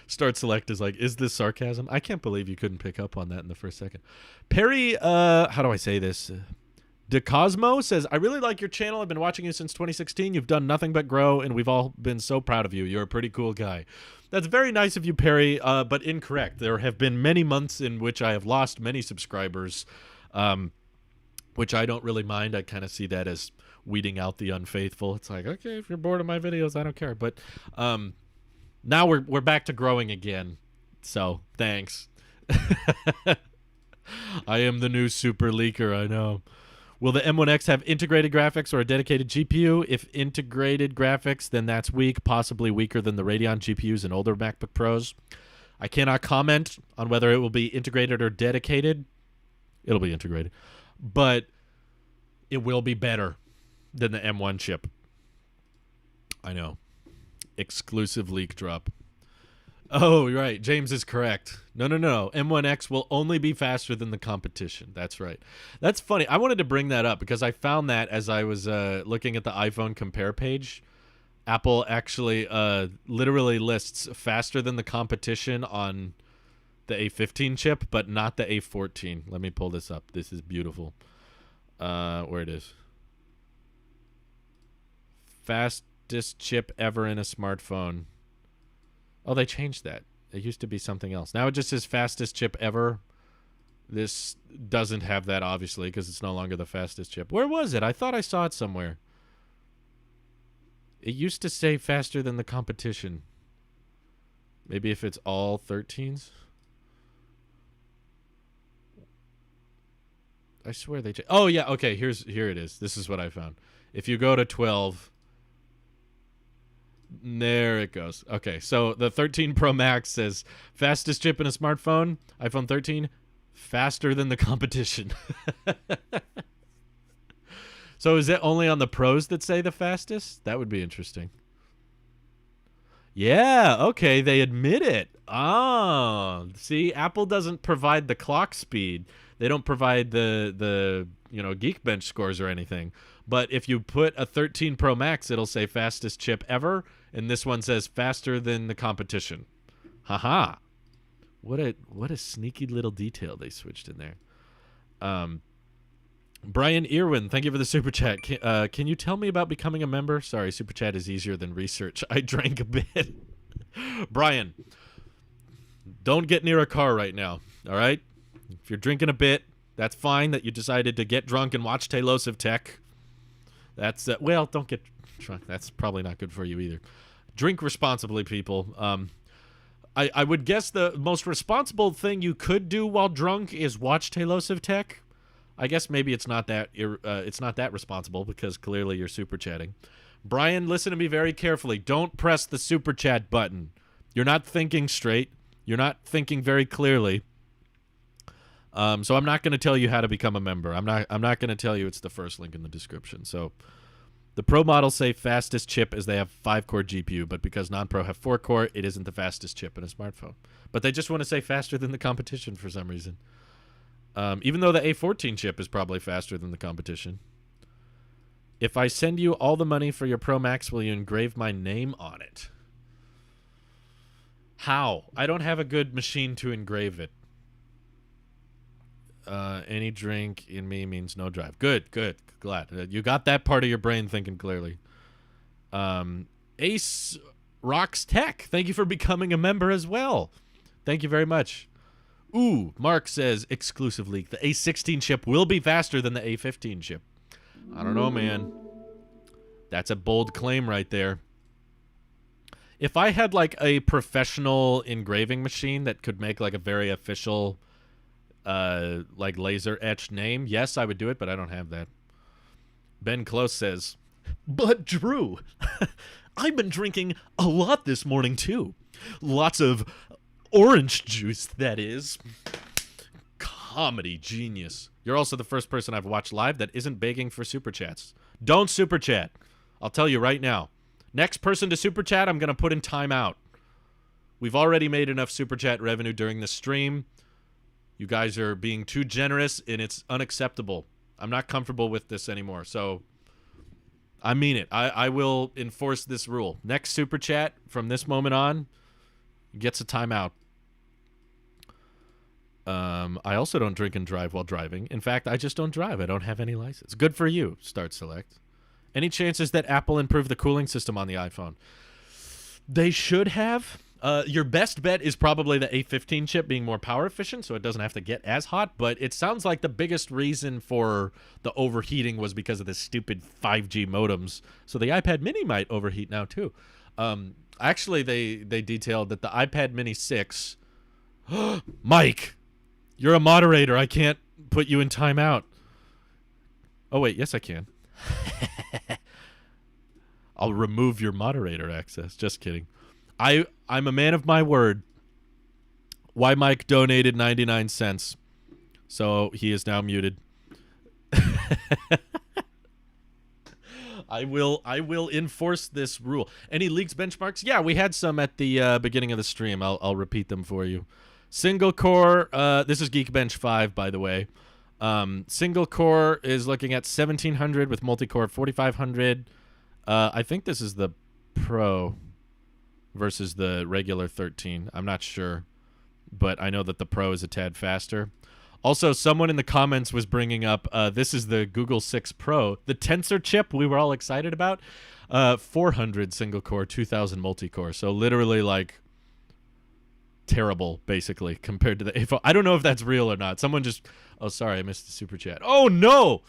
Start Select is like, is this sarcasm? I can't believe you couldn't pick up on that in the first second. Perry, how do I say this? DeCosmo says, I really like your channel. I've been watching you since 2016. You've done nothing but grow, and we've all been so proud of you. You're a pretty cool guy. That's very nice of you, Perry, but incorrect. There have been many months in which I have lost many subscribers, which I don't really mind. I kind of see that as weeding out the unfaithful. It's like, okay, if you're bored of my videos, I don't care. But now we're back to growing again, so thanks. I am the new super leaker, I know. Will the M1X have integrated graphics or a dedicated GPU? If integrated graphics, then that's weak, possibly weaker than the Radeon GPUs in older MacBook Pros. I cannot comment on whether it will be integrated or dedicated. It'll be integrated. But it will be better than the M1 chip. I know. Exclusive leak drop. Oh, right. James is correct. No. M1X will only be faster than the competition. That's right. That's funny. I wanted to bring that up because I found that as I was looking at the iPhone compare page. Apple actually literally lists faster than the competition on the A15 chip, but not the A14. Let me pull this up. This is beautiful. Where it is. Fastest chip ever in a smartphone. Oh, they changed that. It used to be something else. Now it just says fastest chip ever. This doesn't have that, obviously, because it's no longer the fastest chip. Where was it? I thought I saw it somewhere. It used to say faster than the competition. Maybe if it's all 13s? I swear they... Oh, yeah, okay, here it is. This is what I found. If you go to 12... There it goes. Okay, so the 13 Pro Max says fastest chip in a smartphone, iPhone 13, faster than the competition. So is it only on the Pros that say the fastest? That would be interesting. Yeah, okay, they admit it. Oh, see, Apple doesn't provide the clock speed. They don't provide the Geekbench scores or anything. But if you put a 13 Pro Max, it'll say fastest chip ever, and this one says faster than the competition. Haha. What a sneaky little detail they switched in there. Brian Irwin, thank you for the super chat. Can you tell me about becoming a member? Sorry, super chat is easier than research. I drank a bit. Brian, don't get near a car right now, all right? If you're drinking a bit, that's fine that you decided to get drunk and watch Tailosive Tech. That's, well, don't get drunk. That's probably not good for you either. Drink responsibly, people. I would guess the most responsible thing you could do while drunk is watch Tailosive Tech. I guess maybe it's not that responsible because clearly you're super chatting. Brian, listen to me very carefully. Don't press the super chat button. You're not thinking straight. You're not thinking very clearly. So I'm not going to tell you how to become a member. I'm not going to tell you it's the first link in the description. So the Pro models say fastest chip as they have 5-core GPU, but because non-Pro have 4-core, it isn't the fastest chip in a smartphone. But they just want to say faster than the competition for some reason. Even though the A14 chip is probably faster than the competition. If I send you all the money for your Pro Max, will you engrave my name on it? How? I don't have a good machine to engrave it. Any drink in me means no drive. Good. Glad. You got that part of your brain thinking clearly. Ace Rocks Tech, thank you for becoming a member as well. Thank you very much. Ooh, Mark says, exclusive leak, the A16 chip will be faster than the A15 chip. I don't know, man. That's a bold claim right there. If I had, like, a professional engraving machine that could make, like, a very official, like, laser-etched name, yes, I would do it, but I don't have that. Ben Close says, but Drew, I've been drinking a lot this morning, too. Lots of orange juice, that is. Comedy genius. You're also the first person I've watched live that isn't begging for super chats. Don't super chat. I'll tell you right now. Next person to super chat, I'm going to put in timeout. We've already made enough super chat revenue during the stream. You guys are being too generous, and it's unacceptable. I'm not comfortable with this anymore, so I mean it. I will enforce this rule. Next super chat from this moment on gets a timeout. I also don't drink and drive while driving. In fact, I just don't drive. I don't have any license. Good for you, Start Select. Any chances that Apple improved the cooling system on the iPhone? They should have. Your best bet is probably the A15 chip being more power efficient, so it doesn't have to get as hot, but it sounds like the biggest reason for the overheating was because of the stupid 5G modems. So the iPad mini might overheat now, too. Actually, they detailed that the iPad mini 6... Mike! You're a moderator. I can't put you in timeout. Oh, wait. Yes, I can. I'll remove your moderator access. Just kidding. I'm a man of my word. Why Mike donated 99 cents. So he is now muted. I will enforce this rule. Any leaks benchmarks? Yeah, we had some at the beginning of the stream. I'll repeat them for you. Single core, this is Geekbench 5, by the way. Single core is looking at 1700 with multi-core 4500. I think this is the Pro versus the regular 13. I'm not sure, but I know that the Pro is a tad faster. Also, someone in the comments was bringing up, this is the Google 6 Pro, the Tensor chip we were all excited about. 400 single core, 2000 multi-core. So literally like terrible, basically, compared to the A phone. I don't know if that's real or not. Someone just... Oh, sorry, I missed the super chat. Oh, no!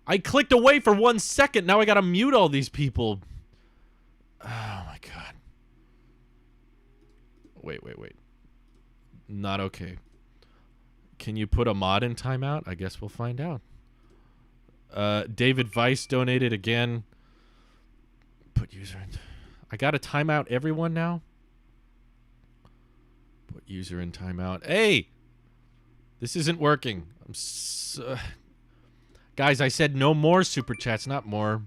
I clicked away for 1 second. Now I gotta mute all these people. Oh, my God. Wait. Not okay. Can you put a mod in timeout? I guess we'll find out. David Weiss donated again. Put user in... I gotta timeout everyone now? Put user in timeout. Hey! This isn't working. Guys, I said no more super chats, not more.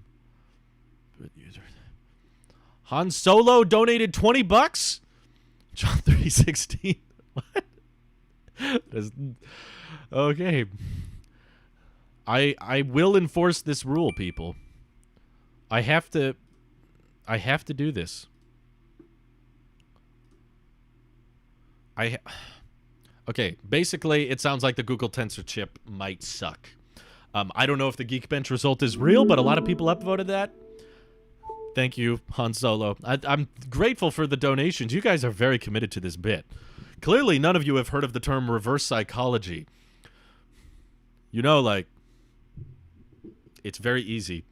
Put user... Han Solo donated 20 bucks? John 316. What? Okay. I will enforce this rule, people. I have to do this. Okay, basically it sounds like the Google Tensor chip might suck. I don't know if the Geekbench result is real, but a lot of people upvoted that. Thank you, Han Solo. I'm grateful for the donations. You guys are very committed to this bit. Clearly, none of you have heard of the term reverse psychology. You know, like, it's very easy.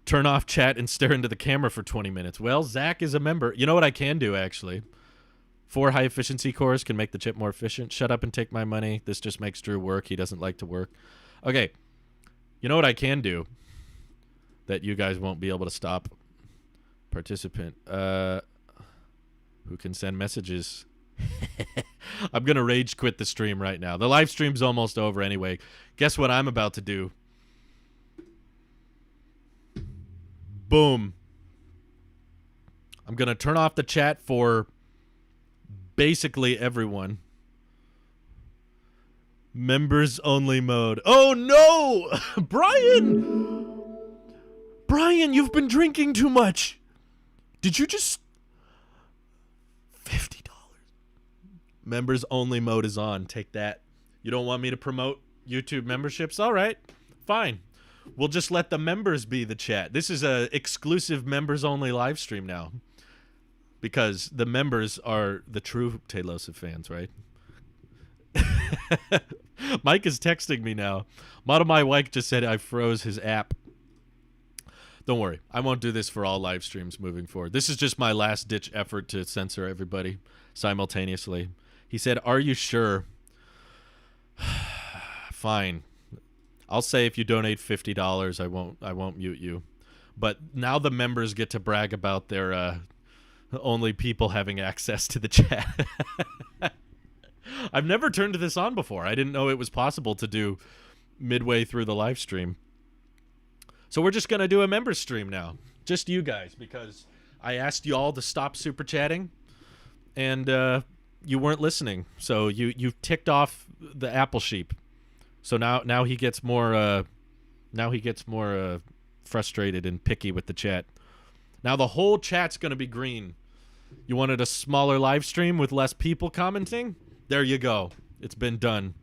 Turn off chat and stare into the camera for 20 minutes. Well, Zach is a member. You know what I can do, actually? 4 high-efficiency cores can make the chip more efficient. Shut up and take my money. This just makes Drew work. He doesn't like to work. Okay. You know what I can do that you guys won't be able to stop? Participant. Who can send messages? I'm going to rage quit the stream right now. The live stream's almost over anyway. Guess what I'm about to do? Boom. I'm going to turn off the chat for basically everyone. Members only mode. Oh no! Brian! Brian, you've been drinking too much. Did you just... $50. Members only mode is on. Take that. You don't want me to promote YouTube memberships? All right. Fine. We'll just let the members be the chat. This is a exclusive members only live stream now. Because the members are the true Tailosive fans, right? Mike is texting me now. Model My Mike just said I froze his app. Don't worry. I won't do this for all live streams moving forward. This is just my last-ditch effort to censor everybody simultaneously. He said, "Are you sure?" Fine. I'll say if you donate $50, I won't mute you. But now the members get to brag about their only people having access to the chat. I've never turned this on before. I didn't know it was possible to do midway through the live stream. So we're just going to do a member stream now. Just you guys, because I asked you all to stop super chatting, and you weren't listening. So you've ticked off the Apple sheep. So now he gets more frustrated and picky with the chat. Now the whole chat's going to be green. You wanted a smaller live stream with less people commenting? There you go. It's been done.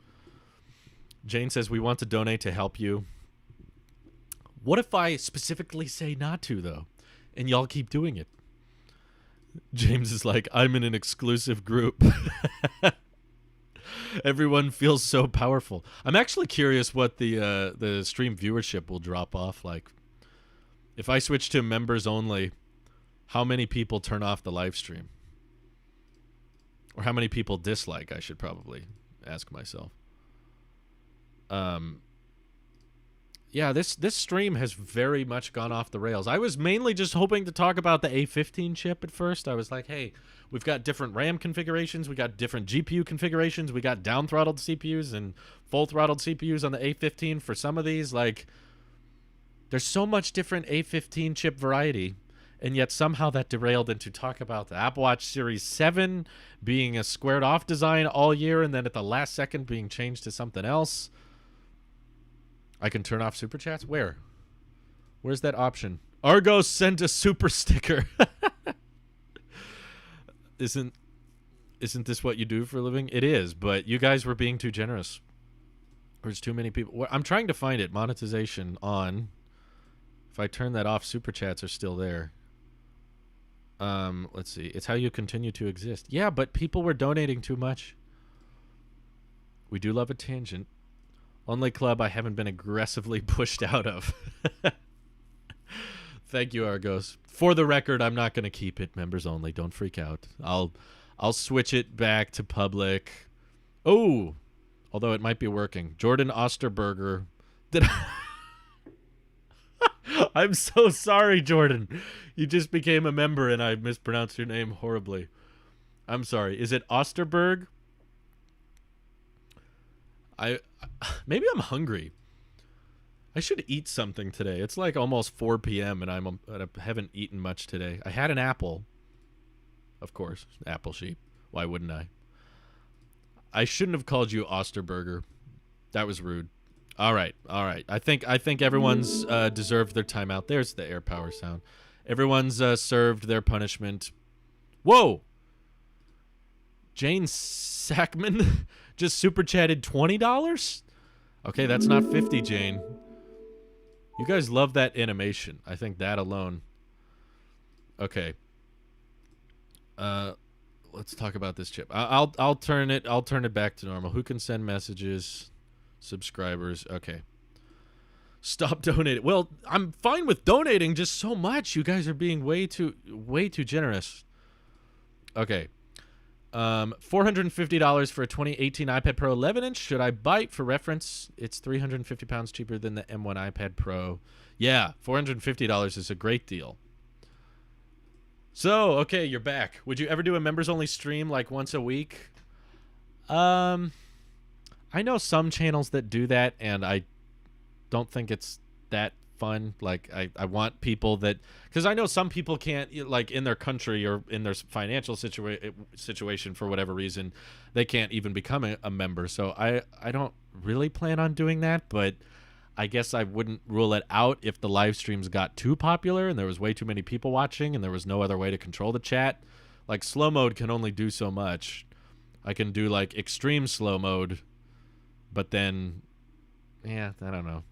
Jane says we want to donate to help you. What if I specifically say not to, though, and y'all keep doing it? James is like, I'm in an exclusive group. Everyone feels so powerful. I'm actually curious what the stream viewership will drop off like. If I switch to members only, how many people turn off the live stream? Or how many people dislike, I should probably ask myself. Yeah, this stream has very much gone off the rails. I was mainly just hoping to talk about the A15 chip at first. I was like, hey, we've got different RAM configurations. We got different GPU configurations. We got down-throttled CPUs and full-throttled CPUs on the A15 for some of these. Like, there's so much different A15 chip variety, and yet somehow that derailed into talk about the Apple Watch Series 7 being a squared-off design all year, and then at the last second being changed to something else. I can turn off super chats? Where? Where's that option? Argos sent a super sticker. Isn't this what you do for a living? It is, but you guys were being too generous. There's too many people. I'm trying to find it. Monetization on. If I turn that off, super chats are still there. Let's see. It's how you continue to exist. Yeah, but people were donating too much. We do love a tangent. Only club I haven't been aggressively pushed out of. Thank you, Argos. For the record, I'm not going to keep it members only. Don't freak out. I'll switch it back to public. Oh, although it might be working. Jordan Osterberger. Did I'm so sorry, Jordan. You just became a member and I mispronounced your name horribly. I'm sorry. Is it Osterberg? Maybe I'm hungry. I should eat something today. It's like almost 4 p.m. and I haven't eaten much today. I had an apple. Of course, apple sheep. Why wouldn't I? I shouldn't have called you Osterberger. That was rude. All right. I think everyone's deserved their timeout. There's the air power sound. Everyone's served their punishment. Whoa! Jane Sackman just super chatted $20? Okay, that's not 50, Jane. You guys love that animation. I think that alone. Okay. Let's talk about this chip. I'll turn it back to normal. Who can send messages? Subscribers. Okay. Stop donating. Well, I'm fine with donating just so much. You guys are being way too generous. Okay. $450 for a 2018 iPad Pro 11-inch. Should I bite? For reference, it's 350 pounds cheaper than the M1 iPad Pro. Yeah, $450 is a great deal. So, okay, you're back. Would you ever do a members-only stream like once a week? I know some channels that do that, and I don't think it's that fun. Like, I want people that... Because I know some people can't, like, in their country or in their financial situation for whatever reason, they can't even become a member. So I don't really plan on doing that, but I guess I wouldn't rule it out if the live streams got too popular and there was way too many people watching and there was no other way to control the chat. Like, slow mode can only do so much. I can do, like, extreme slow mode, but then, yeah, I don't know.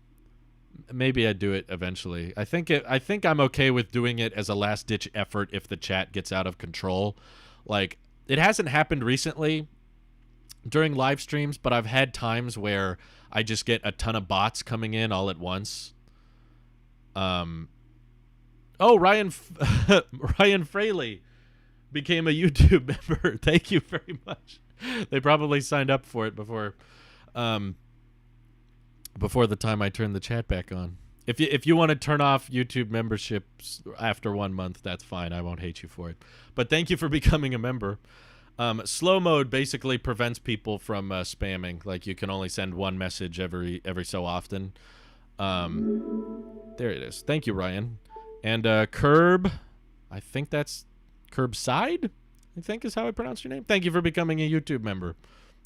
Maybe I'd do it eventually. I think I'm okay with doing it as a last-ditch effort if the chat gets out of control. Like, it hasn't happened recently during live streams, but I've had times where I just get a ton of bots coming in all at once. Oh, Ryan Fraley became a YouTube member. Thank you very much. They probably signed up for it before the time I turned the chat back on. If you want to turn off YouTube memberships after 1 month, that's fine. I won't hate you for it. But thank you for becoming a member. Slow mode basically prevents people from spamming. Like, you can only send one message every so often. There it is. Thank you, Ryan. And Curb, I think that's Curbside, I think is how I pronounce your name. Thank you for becoming a YouTube member.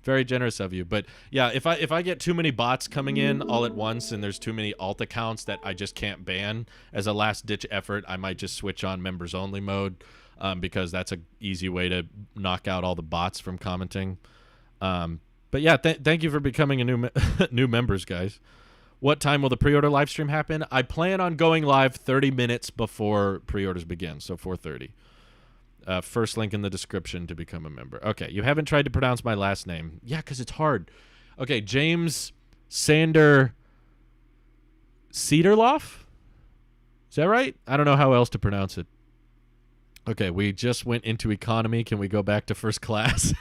Very generous of you. But yeah, if I get too many bots coming in all at once and there's too many alt accounts that I just can't ban, as a last ditch effort, I might just switch on members only mode, because that's a easy way to knock out all the bots from commenting. But yeah, thank you for becoming a new members, guys. What time will the pre-order live stream happen? I plan on going live 30 minutes before pre-orders begin, so 4:30. First link in the description to become a member. Okay, you haven't tried to pronounce my last name. Yeah, because it's hard. Okay, James Sander Cedarloff? Is that right? I don't know how else to pronounce it. Okay, we just went into economy. Can we go back to first class?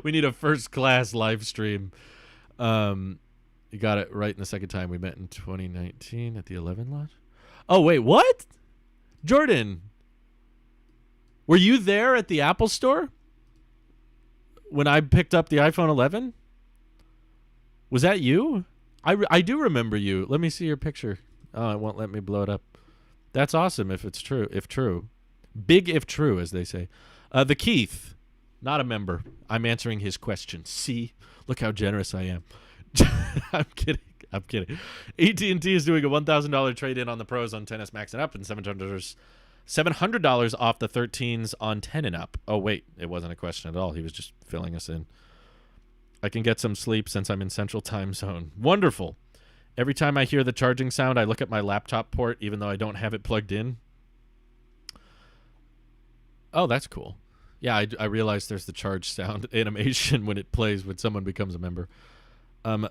We need a first class live stream. You got it right in the second time. We met in 2019 at the 11 launch. Oh, wait, what? Jordan, were you there at the Apple store when I picked up the iPhone 11? Was that you? I do remember you. Let me see your picture. Oh, it won't let me blow it up. That's awesome if it's true. If true. Big if true, as they say. The Keith, not a member. I'm answering his question. See? Look how generous I am. I'm kidding. AT&T is doing a $1,000 trade-in on the Pros on XS Max and up, and $700 off the 13s on 10 and up. Oh, wait. It wasn't a question at all. He was just filling us in. I can get some sleep since I'm in Central Time Zone. Wonderful. Every time I hear the charging sound, I look at my laptop port, even though I don't have it plugged in. Oh, that's cool. Yeah, I realize there's the charge sound animation when it plays when someone becomes a member.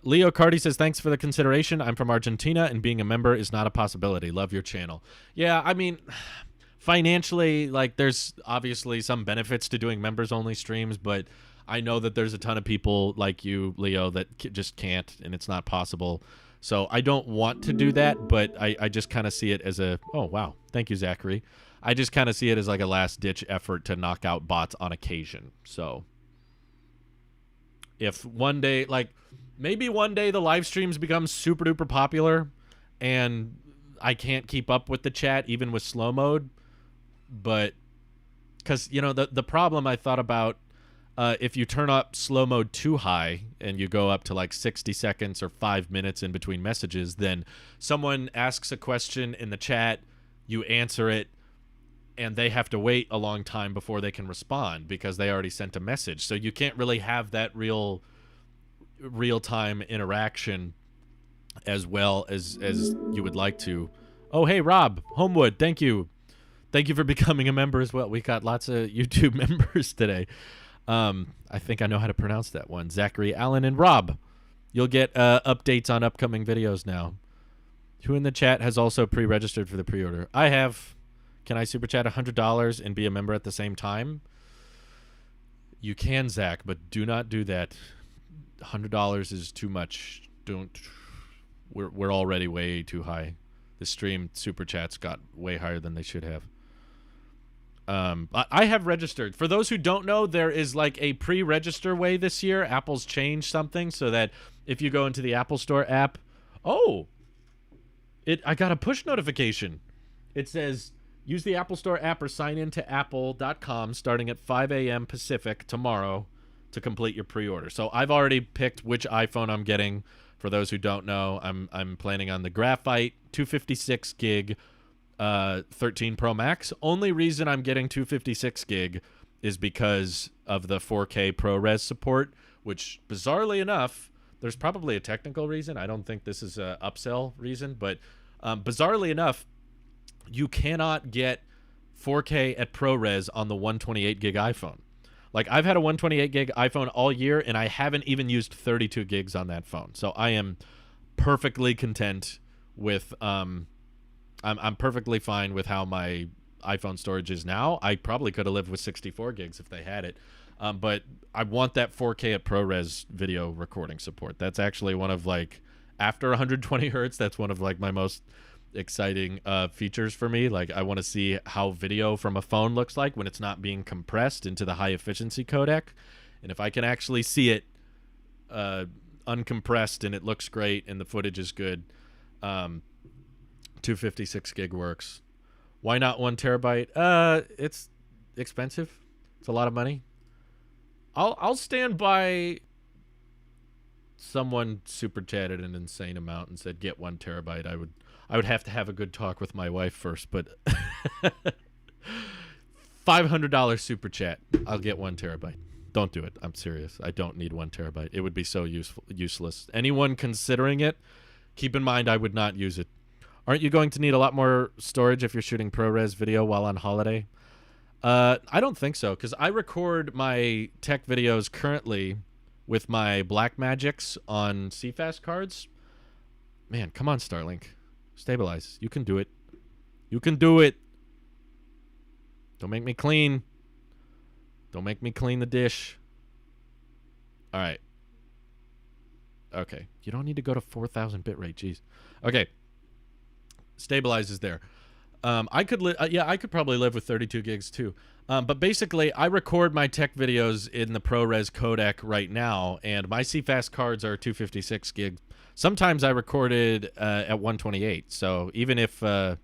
Leo Cardi says, thanks for the consideration. I'm from Argentina, and being a member is not a possibility. Love your channel. Yeah, I mean, financially, like, there's obviously some benefits to doing members-only streams, but I know that there's a ton of people like you, Leo, that just can't, and it's not possible. So I don't want to do that, but I just kind of see it as a, oh, wow. Thank you, Zachary. I just kind of see it as like a last-ditch effort to knock out bots on occasion. So if one day, like, maybe one day the live streams become super duper popular and I can't keep up with the chat even with slow mode, but because, you know, the problem I thought about if you turn up slow mode too high and you go up to like 60 seconds or 5 minutes in between messages, then someone asks a question in the chat, you answer it, and they have to wait a long time before they can respond because they already sent a message. So you can't really have that real-time interaction as well as you would like to. Oh, hey, Rob Homewood, thank you. Thank you for becoming a member as well. We got lots of YouTube members today. I think I know how to pronounce that one. Zachary, Allen, and Rob. You'll get updates on upcoming videos now. Who in the chat has also pre-registered for the pre-order? I have. Can I super chat $100 and be a member at the same time? You can, Zach, but do not do that. $100 is too much. Don't. We're already way too high. The stream super chats got way higher than they should have. I have registered. For those who don't know, there is like a pre-register way this year. Apple's changed something so that if you go into the Apple Store app, I got a push notification. It says use the Apple Store app or sign in to apple.com starting at 5 a.m. Pacific tomorrow to complete your pre-order. So I've already picked which iPhone I'm getting. For those who don't know, I'm planning on the Graphite 256 gig 13 Pro Max. Only reason I'm getting 256 gig is because of the 4K ProRes support, which bizarrely enough, there's probably a technical reason. I don't think this is a upsell reason, but bizarrely enough, you cannot get 4K at ProRes on the 128 gig iPhone. Like, I've had a 128 gig iPhone all year, and I haven't even used 32 gigs on that phone. So I am perfectly content with I'm perfectly fine with how my iPhone storage is now. I probably could have lived with 64 gigs if they had it. But I want that 4K at ProRes video recording support. That's actually one of, like, after 120 hertz, that's one of, like, my most exciting features for me. Like, I want to see how video from a phone looks like when it's not being compressed into the high efficiency codec. And if I can actually see it uncompressed and it looks great and the footage is good, 256 gig works. Why not 1 terabyte? It's expensive. It's a lot of money. I'll stand by. Someone super chatted an insane amount and said get 1 terabyte. I would have to have a good talk with my wife first, but $500 super chat. I'll get 1 terabyte. Don't do it. I'm serious. I don't need 1 terabyte. It would be so useless. Anyone considering it, keep in mind I would not use it. Aren't you going to need a lot more storage if you're shooting ProRes video while on holiday? I don't think so, because I record my tech videos currently with my Blackmagics on CFast cards. Man, come on, Starlink. Stabilize. You can do it. You can do it. Don't make me clean. Don't make me clean the dish. All right. Okay. You don't need to go to 4,000 bitrate. Jeez. Okay. Stabilize is there. I could probably live with 32 gigs too. But basically, I record my tech videos in the ProRes codec right now, and my CFast cards are 256 gigs. Sometimes I recorded at 128. So even if I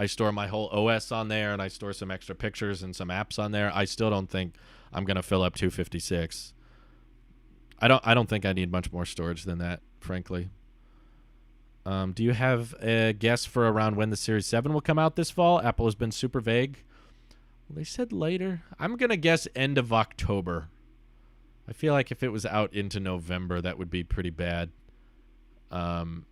store my whole OS on there and I store some extra pictures and some apps on there, I still don't think I'm gonna fill up 256. I don't think I need much more storage than that, frankly. Do you have a guess for around when the Series 7 will come out this fall? Apple has been super vague. Well, they said later. I'm going to guess end of October. I feel like if it was out into November, that would be pretty bad. It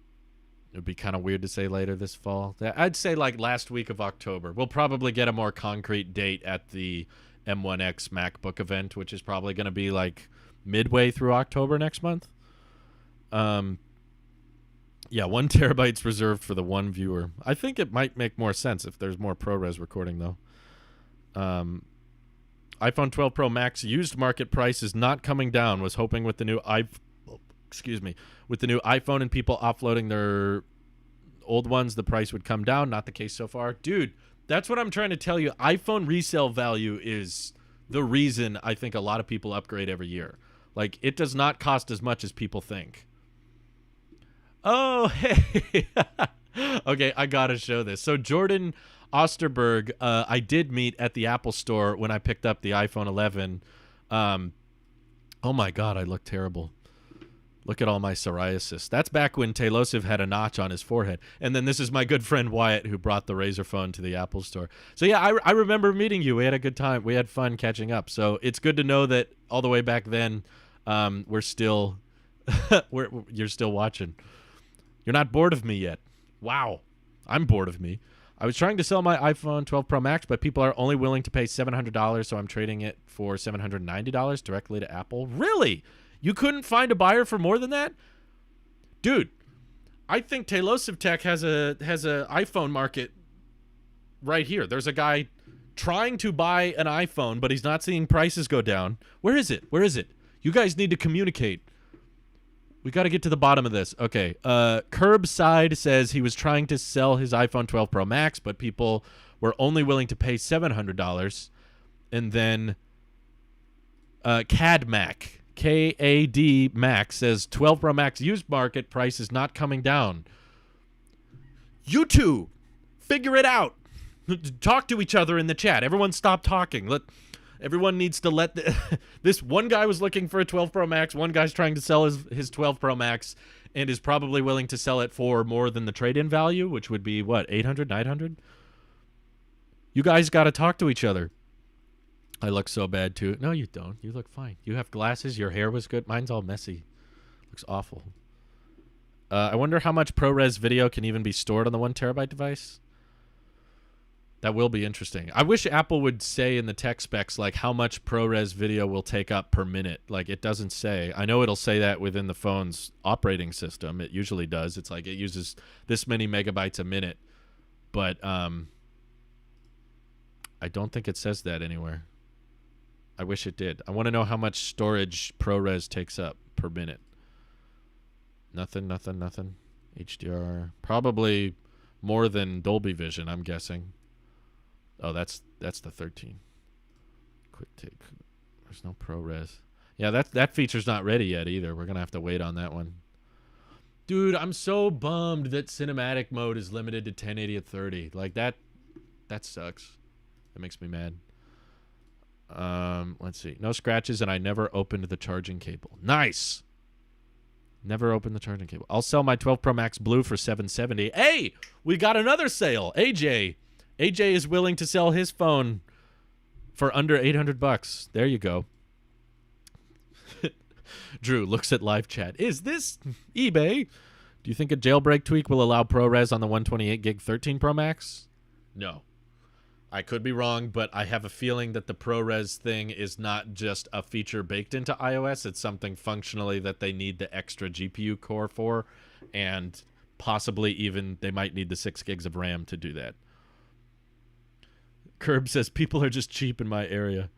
would be kind of weird to say later this fall. I'd say like last week of October. We'll probably get a more concrete date at the M1X MacBook event, which is probably going to be like midway through October next month. Yeah, 1 terabyte's reserved for the one viewer. I think it might make more sense if there's more ProRes recording, though. iPhone 12 Pro Max used market price is not coming down. Was hoping with the new with the new iPhone and people offloading their old ones, the price would come down. Not the case so far. Dude, that's what I'm trying to tell you. iPhone resale value is the reason I think a lot of people upgrade every year. Like, it does not cost as much as people think. Oh, hey. Okay, I gotta show this. So Jordan Osterberg, I did meet at the Apple Store when I picked up the iPhone 11. Oh my God, I look terrible. Look at all my psoriasis. That's back when Tailosive had a notch on his forehead. And then this is my good friend Wyatt who brought the Razer phone to the Apple store. So yeah, I remember meeting you. We had a good time. We had fun catching up. So it's good to know that all the way back then, we're still, you're still watching. You're not bored of me yet. Wow. I'm bored of me. I was trying to sell my iPhone 12 Pro Max, but people are only willing to pay $700, so I'm trading it for $790 directly to Apple. Really? You couldn't find a buyer for more than that? Dude, I think Tailosive Tech has a iPhone market right here. There's a guy trying to buy an iPhone, but he's not seeing prices go down. Where is it? Where is it? You guys need to communicate. We got to get to the bottom of this. Okay. Curbside says he was trying to sell his iPhone 12 Pro Max, but people were only willing to pay $700. And then CADMac, K-A-D Max, says 12 Pro Max used market price is not coming down. You two, figure it out. Talk to each other in the chat. Everyone stop talking. Everyone needs to let this one guy was looking for a 12 Pro Max. One guy's trying to sell his 12 Pro Max and is probably willing to sell it for more than the trade-in value, which would be, what, 800, 900? You guys got to talk to each other. I look so bad, too. No, you don't. You look fine. You have glasses. Your hair was good. Mine's all messy. Looks awful. I wonder how much ProRes video can even be stored on the 1 terabyte device. That will be interesting. I wish Apple would say in the tech specs, like, how much ProRes video will take up per minute. Like, it doesn't say. I know it'll say that within the phone's operating system. It usually does. It's like it uses this many megabytes a minute. But I don't think it says that anywhere. I wish it did. I want to know how much storage ProRes takes up per minute. Nothing. HDR. Probably more than Dolby Vision, I'm guessing. Oh, that's the 13. Quick take. There's no ProRes. Yeah, that feature's not ready yet either. We're gonna have to wait on that one. Dude, I'm so bummed that cinematic mode is limited to 1080 at 30. Like that sucks. That makes me mad. Let's see. No scratches, and I never opened the charging cable. Nice. Never opened the charging cable. I'll sell my 12 Pro Max Blue for $770. Hey, we got another sale. AJ is willing to sell his phone for under $800. There you go. Drew looks at live chat. Is this eBay? Do you think a jailbreak tweak will allow ProRes on the 128 gig 13 Pro Max? No. I could be wrong, but I have a feeling that the ProRes thing is not just a feature baked into iOS. It's something functionally that they need the extra GPU core for, and possibly even they might need the 6 gigs of RAM to do that. Curb says people are just cheap in my area.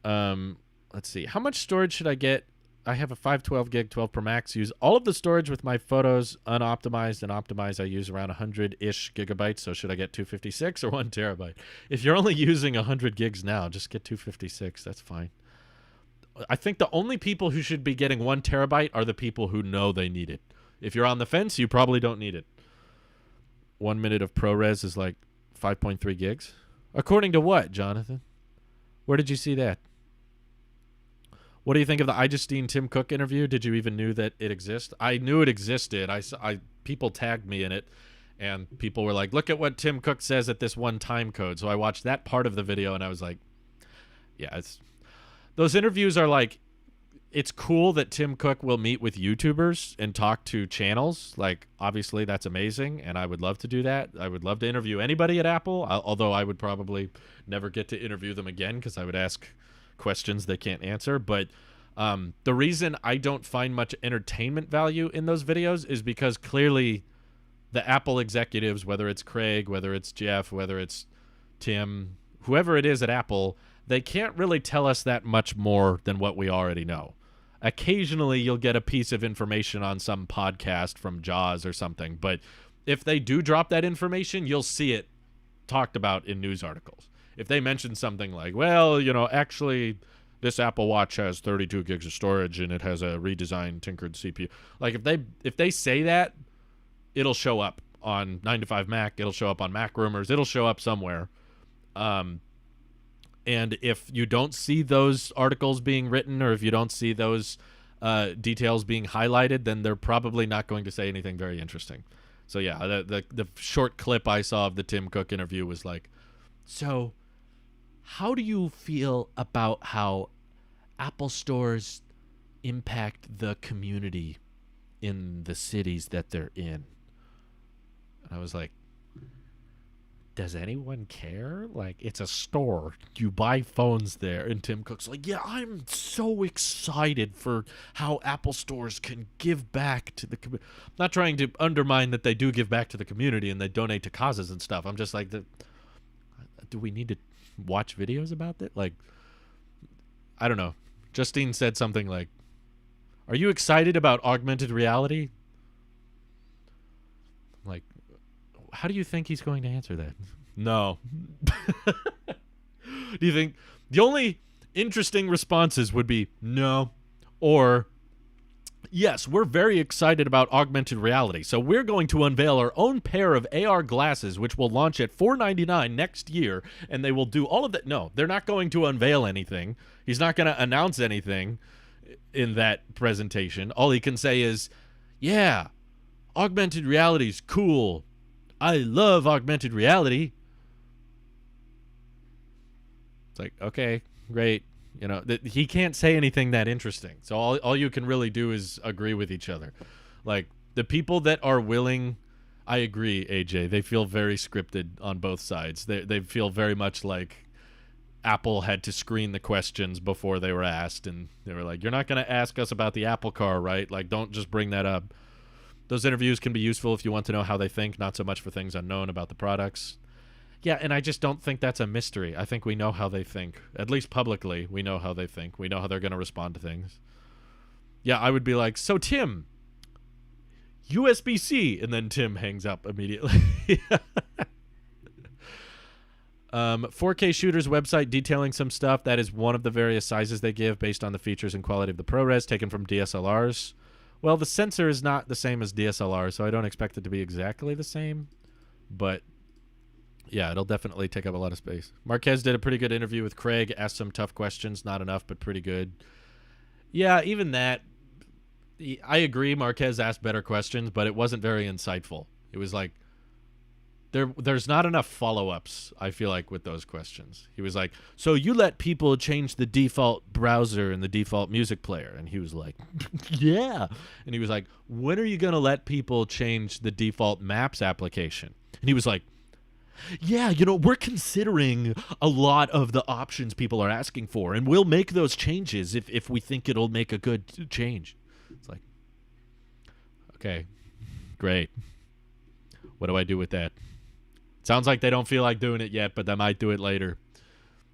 Let's see. How much storage should I get? I have a 512 gig 12 Pro Max. Use all of the storage with my photos unoptimized and optimized. I use around 100-ish gigabytes. So should I get 256 or 1 terabyte? If you're only using 100 gigs now, just get 256. That's fine. I think the only people who should be getting 1 terabyte are the people who know they need it. If you're on the fence, you probably don't need it. 1 minute of ProRes is like 5.3 gigs. According to what, Jonathan? Where did you see that? What do you think of the iJustine Tim Cook interview? Did you even knew that it exists? I knew it existed. People tagged me in it, and people were like, look at what Tim Cook says at this one time code. So I watched that part of the video, and I was like, yeah, those interviews are like, it's cool that Tim Cook will meet with YouTubers and talk to channels. Like, obviously, that's amazing, and I would love to do that. I would love to interview anybody at Apple, although I would probably never get to interview them again because I would ask questions they can't answer. But the reason I don't find much entertainment value in those videos is because clearly the Apple executives, whether it's Craig, whether it's Jeff, whether it's Tim, whoever it is at Apple, they can't really tell us that much more than what we already know. Occasionally you'll get a piece of information on some podcast from Jaws or something, but if they do drop that information, you'll see it talked about in news articles. If they mention something like, well, you know, actually this Apple Watch has 32 gigs of storage and it has a redesigned tinkered CPU. Like if they say that, it'll show up on 9 to 5 Mac, it'll show up on Mac Rumors, it'll show up somewhere. And if you don't see those articles being written, or if you don't see those details being highlighted, then they're probably not going to say anything very interesting. So yeah, the short clip I saw of the Tim Cook interview was like, so how do you feel about how Apple stores impact the community in the cities that they're in? And I was like, does anyone care? Like, it's a store. You buy phones there. And Tim Cook's like, yeah, I'm so excited for how Apple stores can give back to the community. I'm not trying to undermine that they do give back to the community and they donate to causes and stuff. I'm just like, do we need to watch videos about that? Like, I don't know. Justine said something like, are you excited about augmented reality? Like, how do you think he's going to answer that? No. Do you think the only interesting responses would be no, or yes, we're very excited about augmented reality, so we're going to unveil our own pair of AR glasses, which will launch at $499 next year, and they will do all of that. No, they're not going to unveil anything. He's not going to announce anything in that presentation. All he can say is, yeah, augmented reality is cool. I love augmented reality. It's like, okay, great. You know, he can't say anything that interesting. So all you can really do is agree with each other. Like, the people that are willing, I agree, AJ, they feel very scripted on both sides. They feel very much like Apple had to screen the questions before they were asked, and they were like, you're not going to ask us about the Apple car, right? Like, don't just bring that up. Those interviews can be useful if you want to know how they think, not so much for things unknown about the products. Yeah, and I just don't think that's a mystery. I think we know how they think. At least publicly, we know how they think. We know how they're going to respond to things. Yeah, I would be like, so Tim, USB-C, and then Tim hangs up immediately. 4K Shooter's website detailing some stuff. That is one of the various sizes they give based on the features and quality of the ProRes taken from DSLRs. Well, the sensor is not the same as DSLR, so I don't expect it to be exactly the same. But, yeah, it'll definitely take up a lot of space. Marquez did a pretty good interview with Craig, asked some tough questions. Not enough, but pretty good. Yeah, even that, I agree Marquez asked better questions, but it wasn't very insightful. It was like, there's not enough follow-ups, I feel like, with those questions. He was like, so you let people change the default browser and the default music player? And he was like, yeah. And he was like, when are you going to let people change the default Maps application? And he was like, yeah, you know, we're considering a lot of the options people are asking for, and we'll make those changes if we think it'll make a good change. It's like, okay, great. What do I do with that? Sounds like they don't feel like doing it yet, but they might do it later.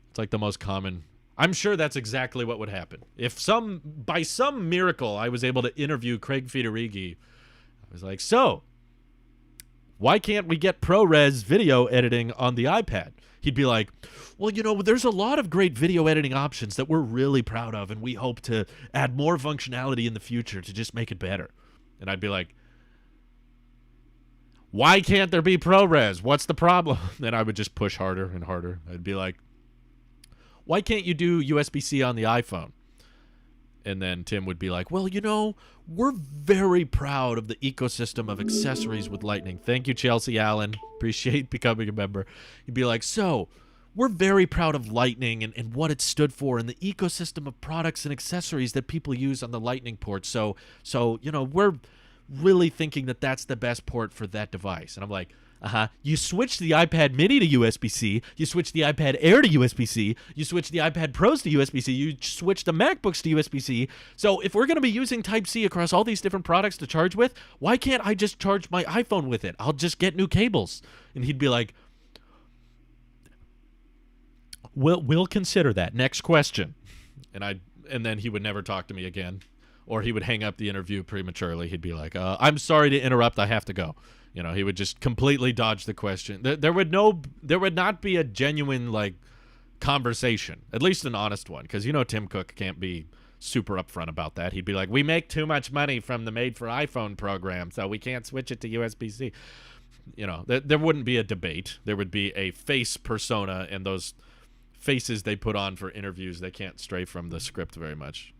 It's like the most common. I'm sure that's exactly what would happen. If by some miracle I was able to interview Craig Federighi, I was like, so, why can't we get ProRes video editing on the iPad? He'd be like, well, you know, there's a lot of great video editing options that we're really proud of, and we hope to add more functionality in the future to just make it better. And I'd be like, why can't there be ProRes? What's the problem? Then I would just push harder and harder. I'd be like, why can't you do USB-C on the iPhone? And then Tim would be like, well, you know, we're very proud of the ecosystem of accessories with Lightning. Thank you, Chelsea Allen. Appreciate becoming a member. He'd be like, so, we're very proud of Lightning and what it stood for and the ecosystem of products and accessories that people use on the Lightning port. So you know, we're really thinking that that's the best port for that device. And I'm like, you switch the iPad mini to USB-C, you switch the iPad Air to USB-C, you switch the iPad Pros to USB-C, you switch the MacBooks to USB-C. So if we're going to be using Type-C across all these different products to charge with, why can't I just charge my iPhone with it? I'll just get new cables. And he'd be like, we'll consider that. Next question. And then he would never talk to me again. Or he would hang up the interview prematurely. He'd be like, I'm sorry to interrupt. I have to go. You know, he would just completely dodge the question. There would not be a genuine, like, conversation, at least an honest one, because, you know, Tim Cook can't be super upfront about that. He'd be like, we make too much money from the Made for iPhone program, so we can't switch it to USB-C. You know, there wouldn't be a debate. There would be a face persona, and those faces they put on for interviews. They can't stray from the script very much.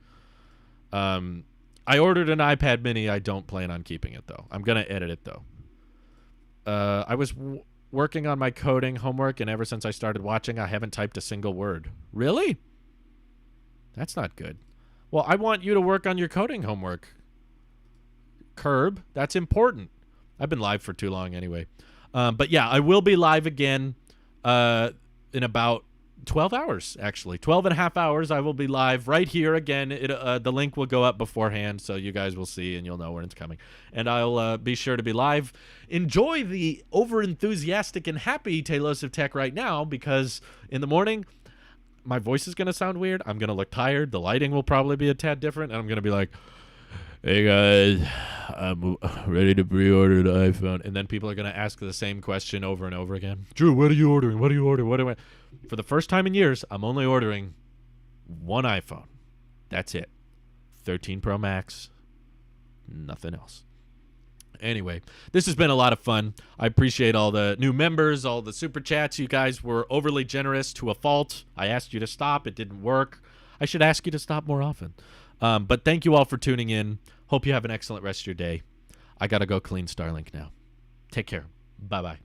I ordered an iPad mini. I don't plan on keeping it, though. I'm going to edit it, though. I was working on my coding homework, and ever since I started watching, I haven't typed a single word. Really? That's not good. Well, I want you to work on your coding homework. Curb. That's important. I've been live for too long anyway. But yeah, I will be live again in about 12 hours, actually. 12 and a half hours I will be live right here again. The link will go up beforehand, so you guys will see and you'll know when it's coming. And I'll be sure to be live. Enjoy the over-enthusiastic and happy Tailosive Tech right now, because in the morning, my voice is going to sound weird. I'm going to look tired. The lighting will probably be a tad different, and I'm going to be like, hey guys, I'm ready to pre-order the iPhone. And then people are going to ask the same question over and over again. Drew, what are you ordering? What are you ordering? What do I... For the first time in years, I'm only ordering one iPhone. That's it. 13 Pro Max. Nothing else. Anyway, this has been a lot of fun. I appreciate all the new members, all the super chats. You guys were overly generous to a fault. I asked you to stop. It didn't work. I should ask you to stop more often. But thank you all for tuning in. Hope you have an excellent rest of your day. I got to go clean Starlink now. Take care. Bye-bye.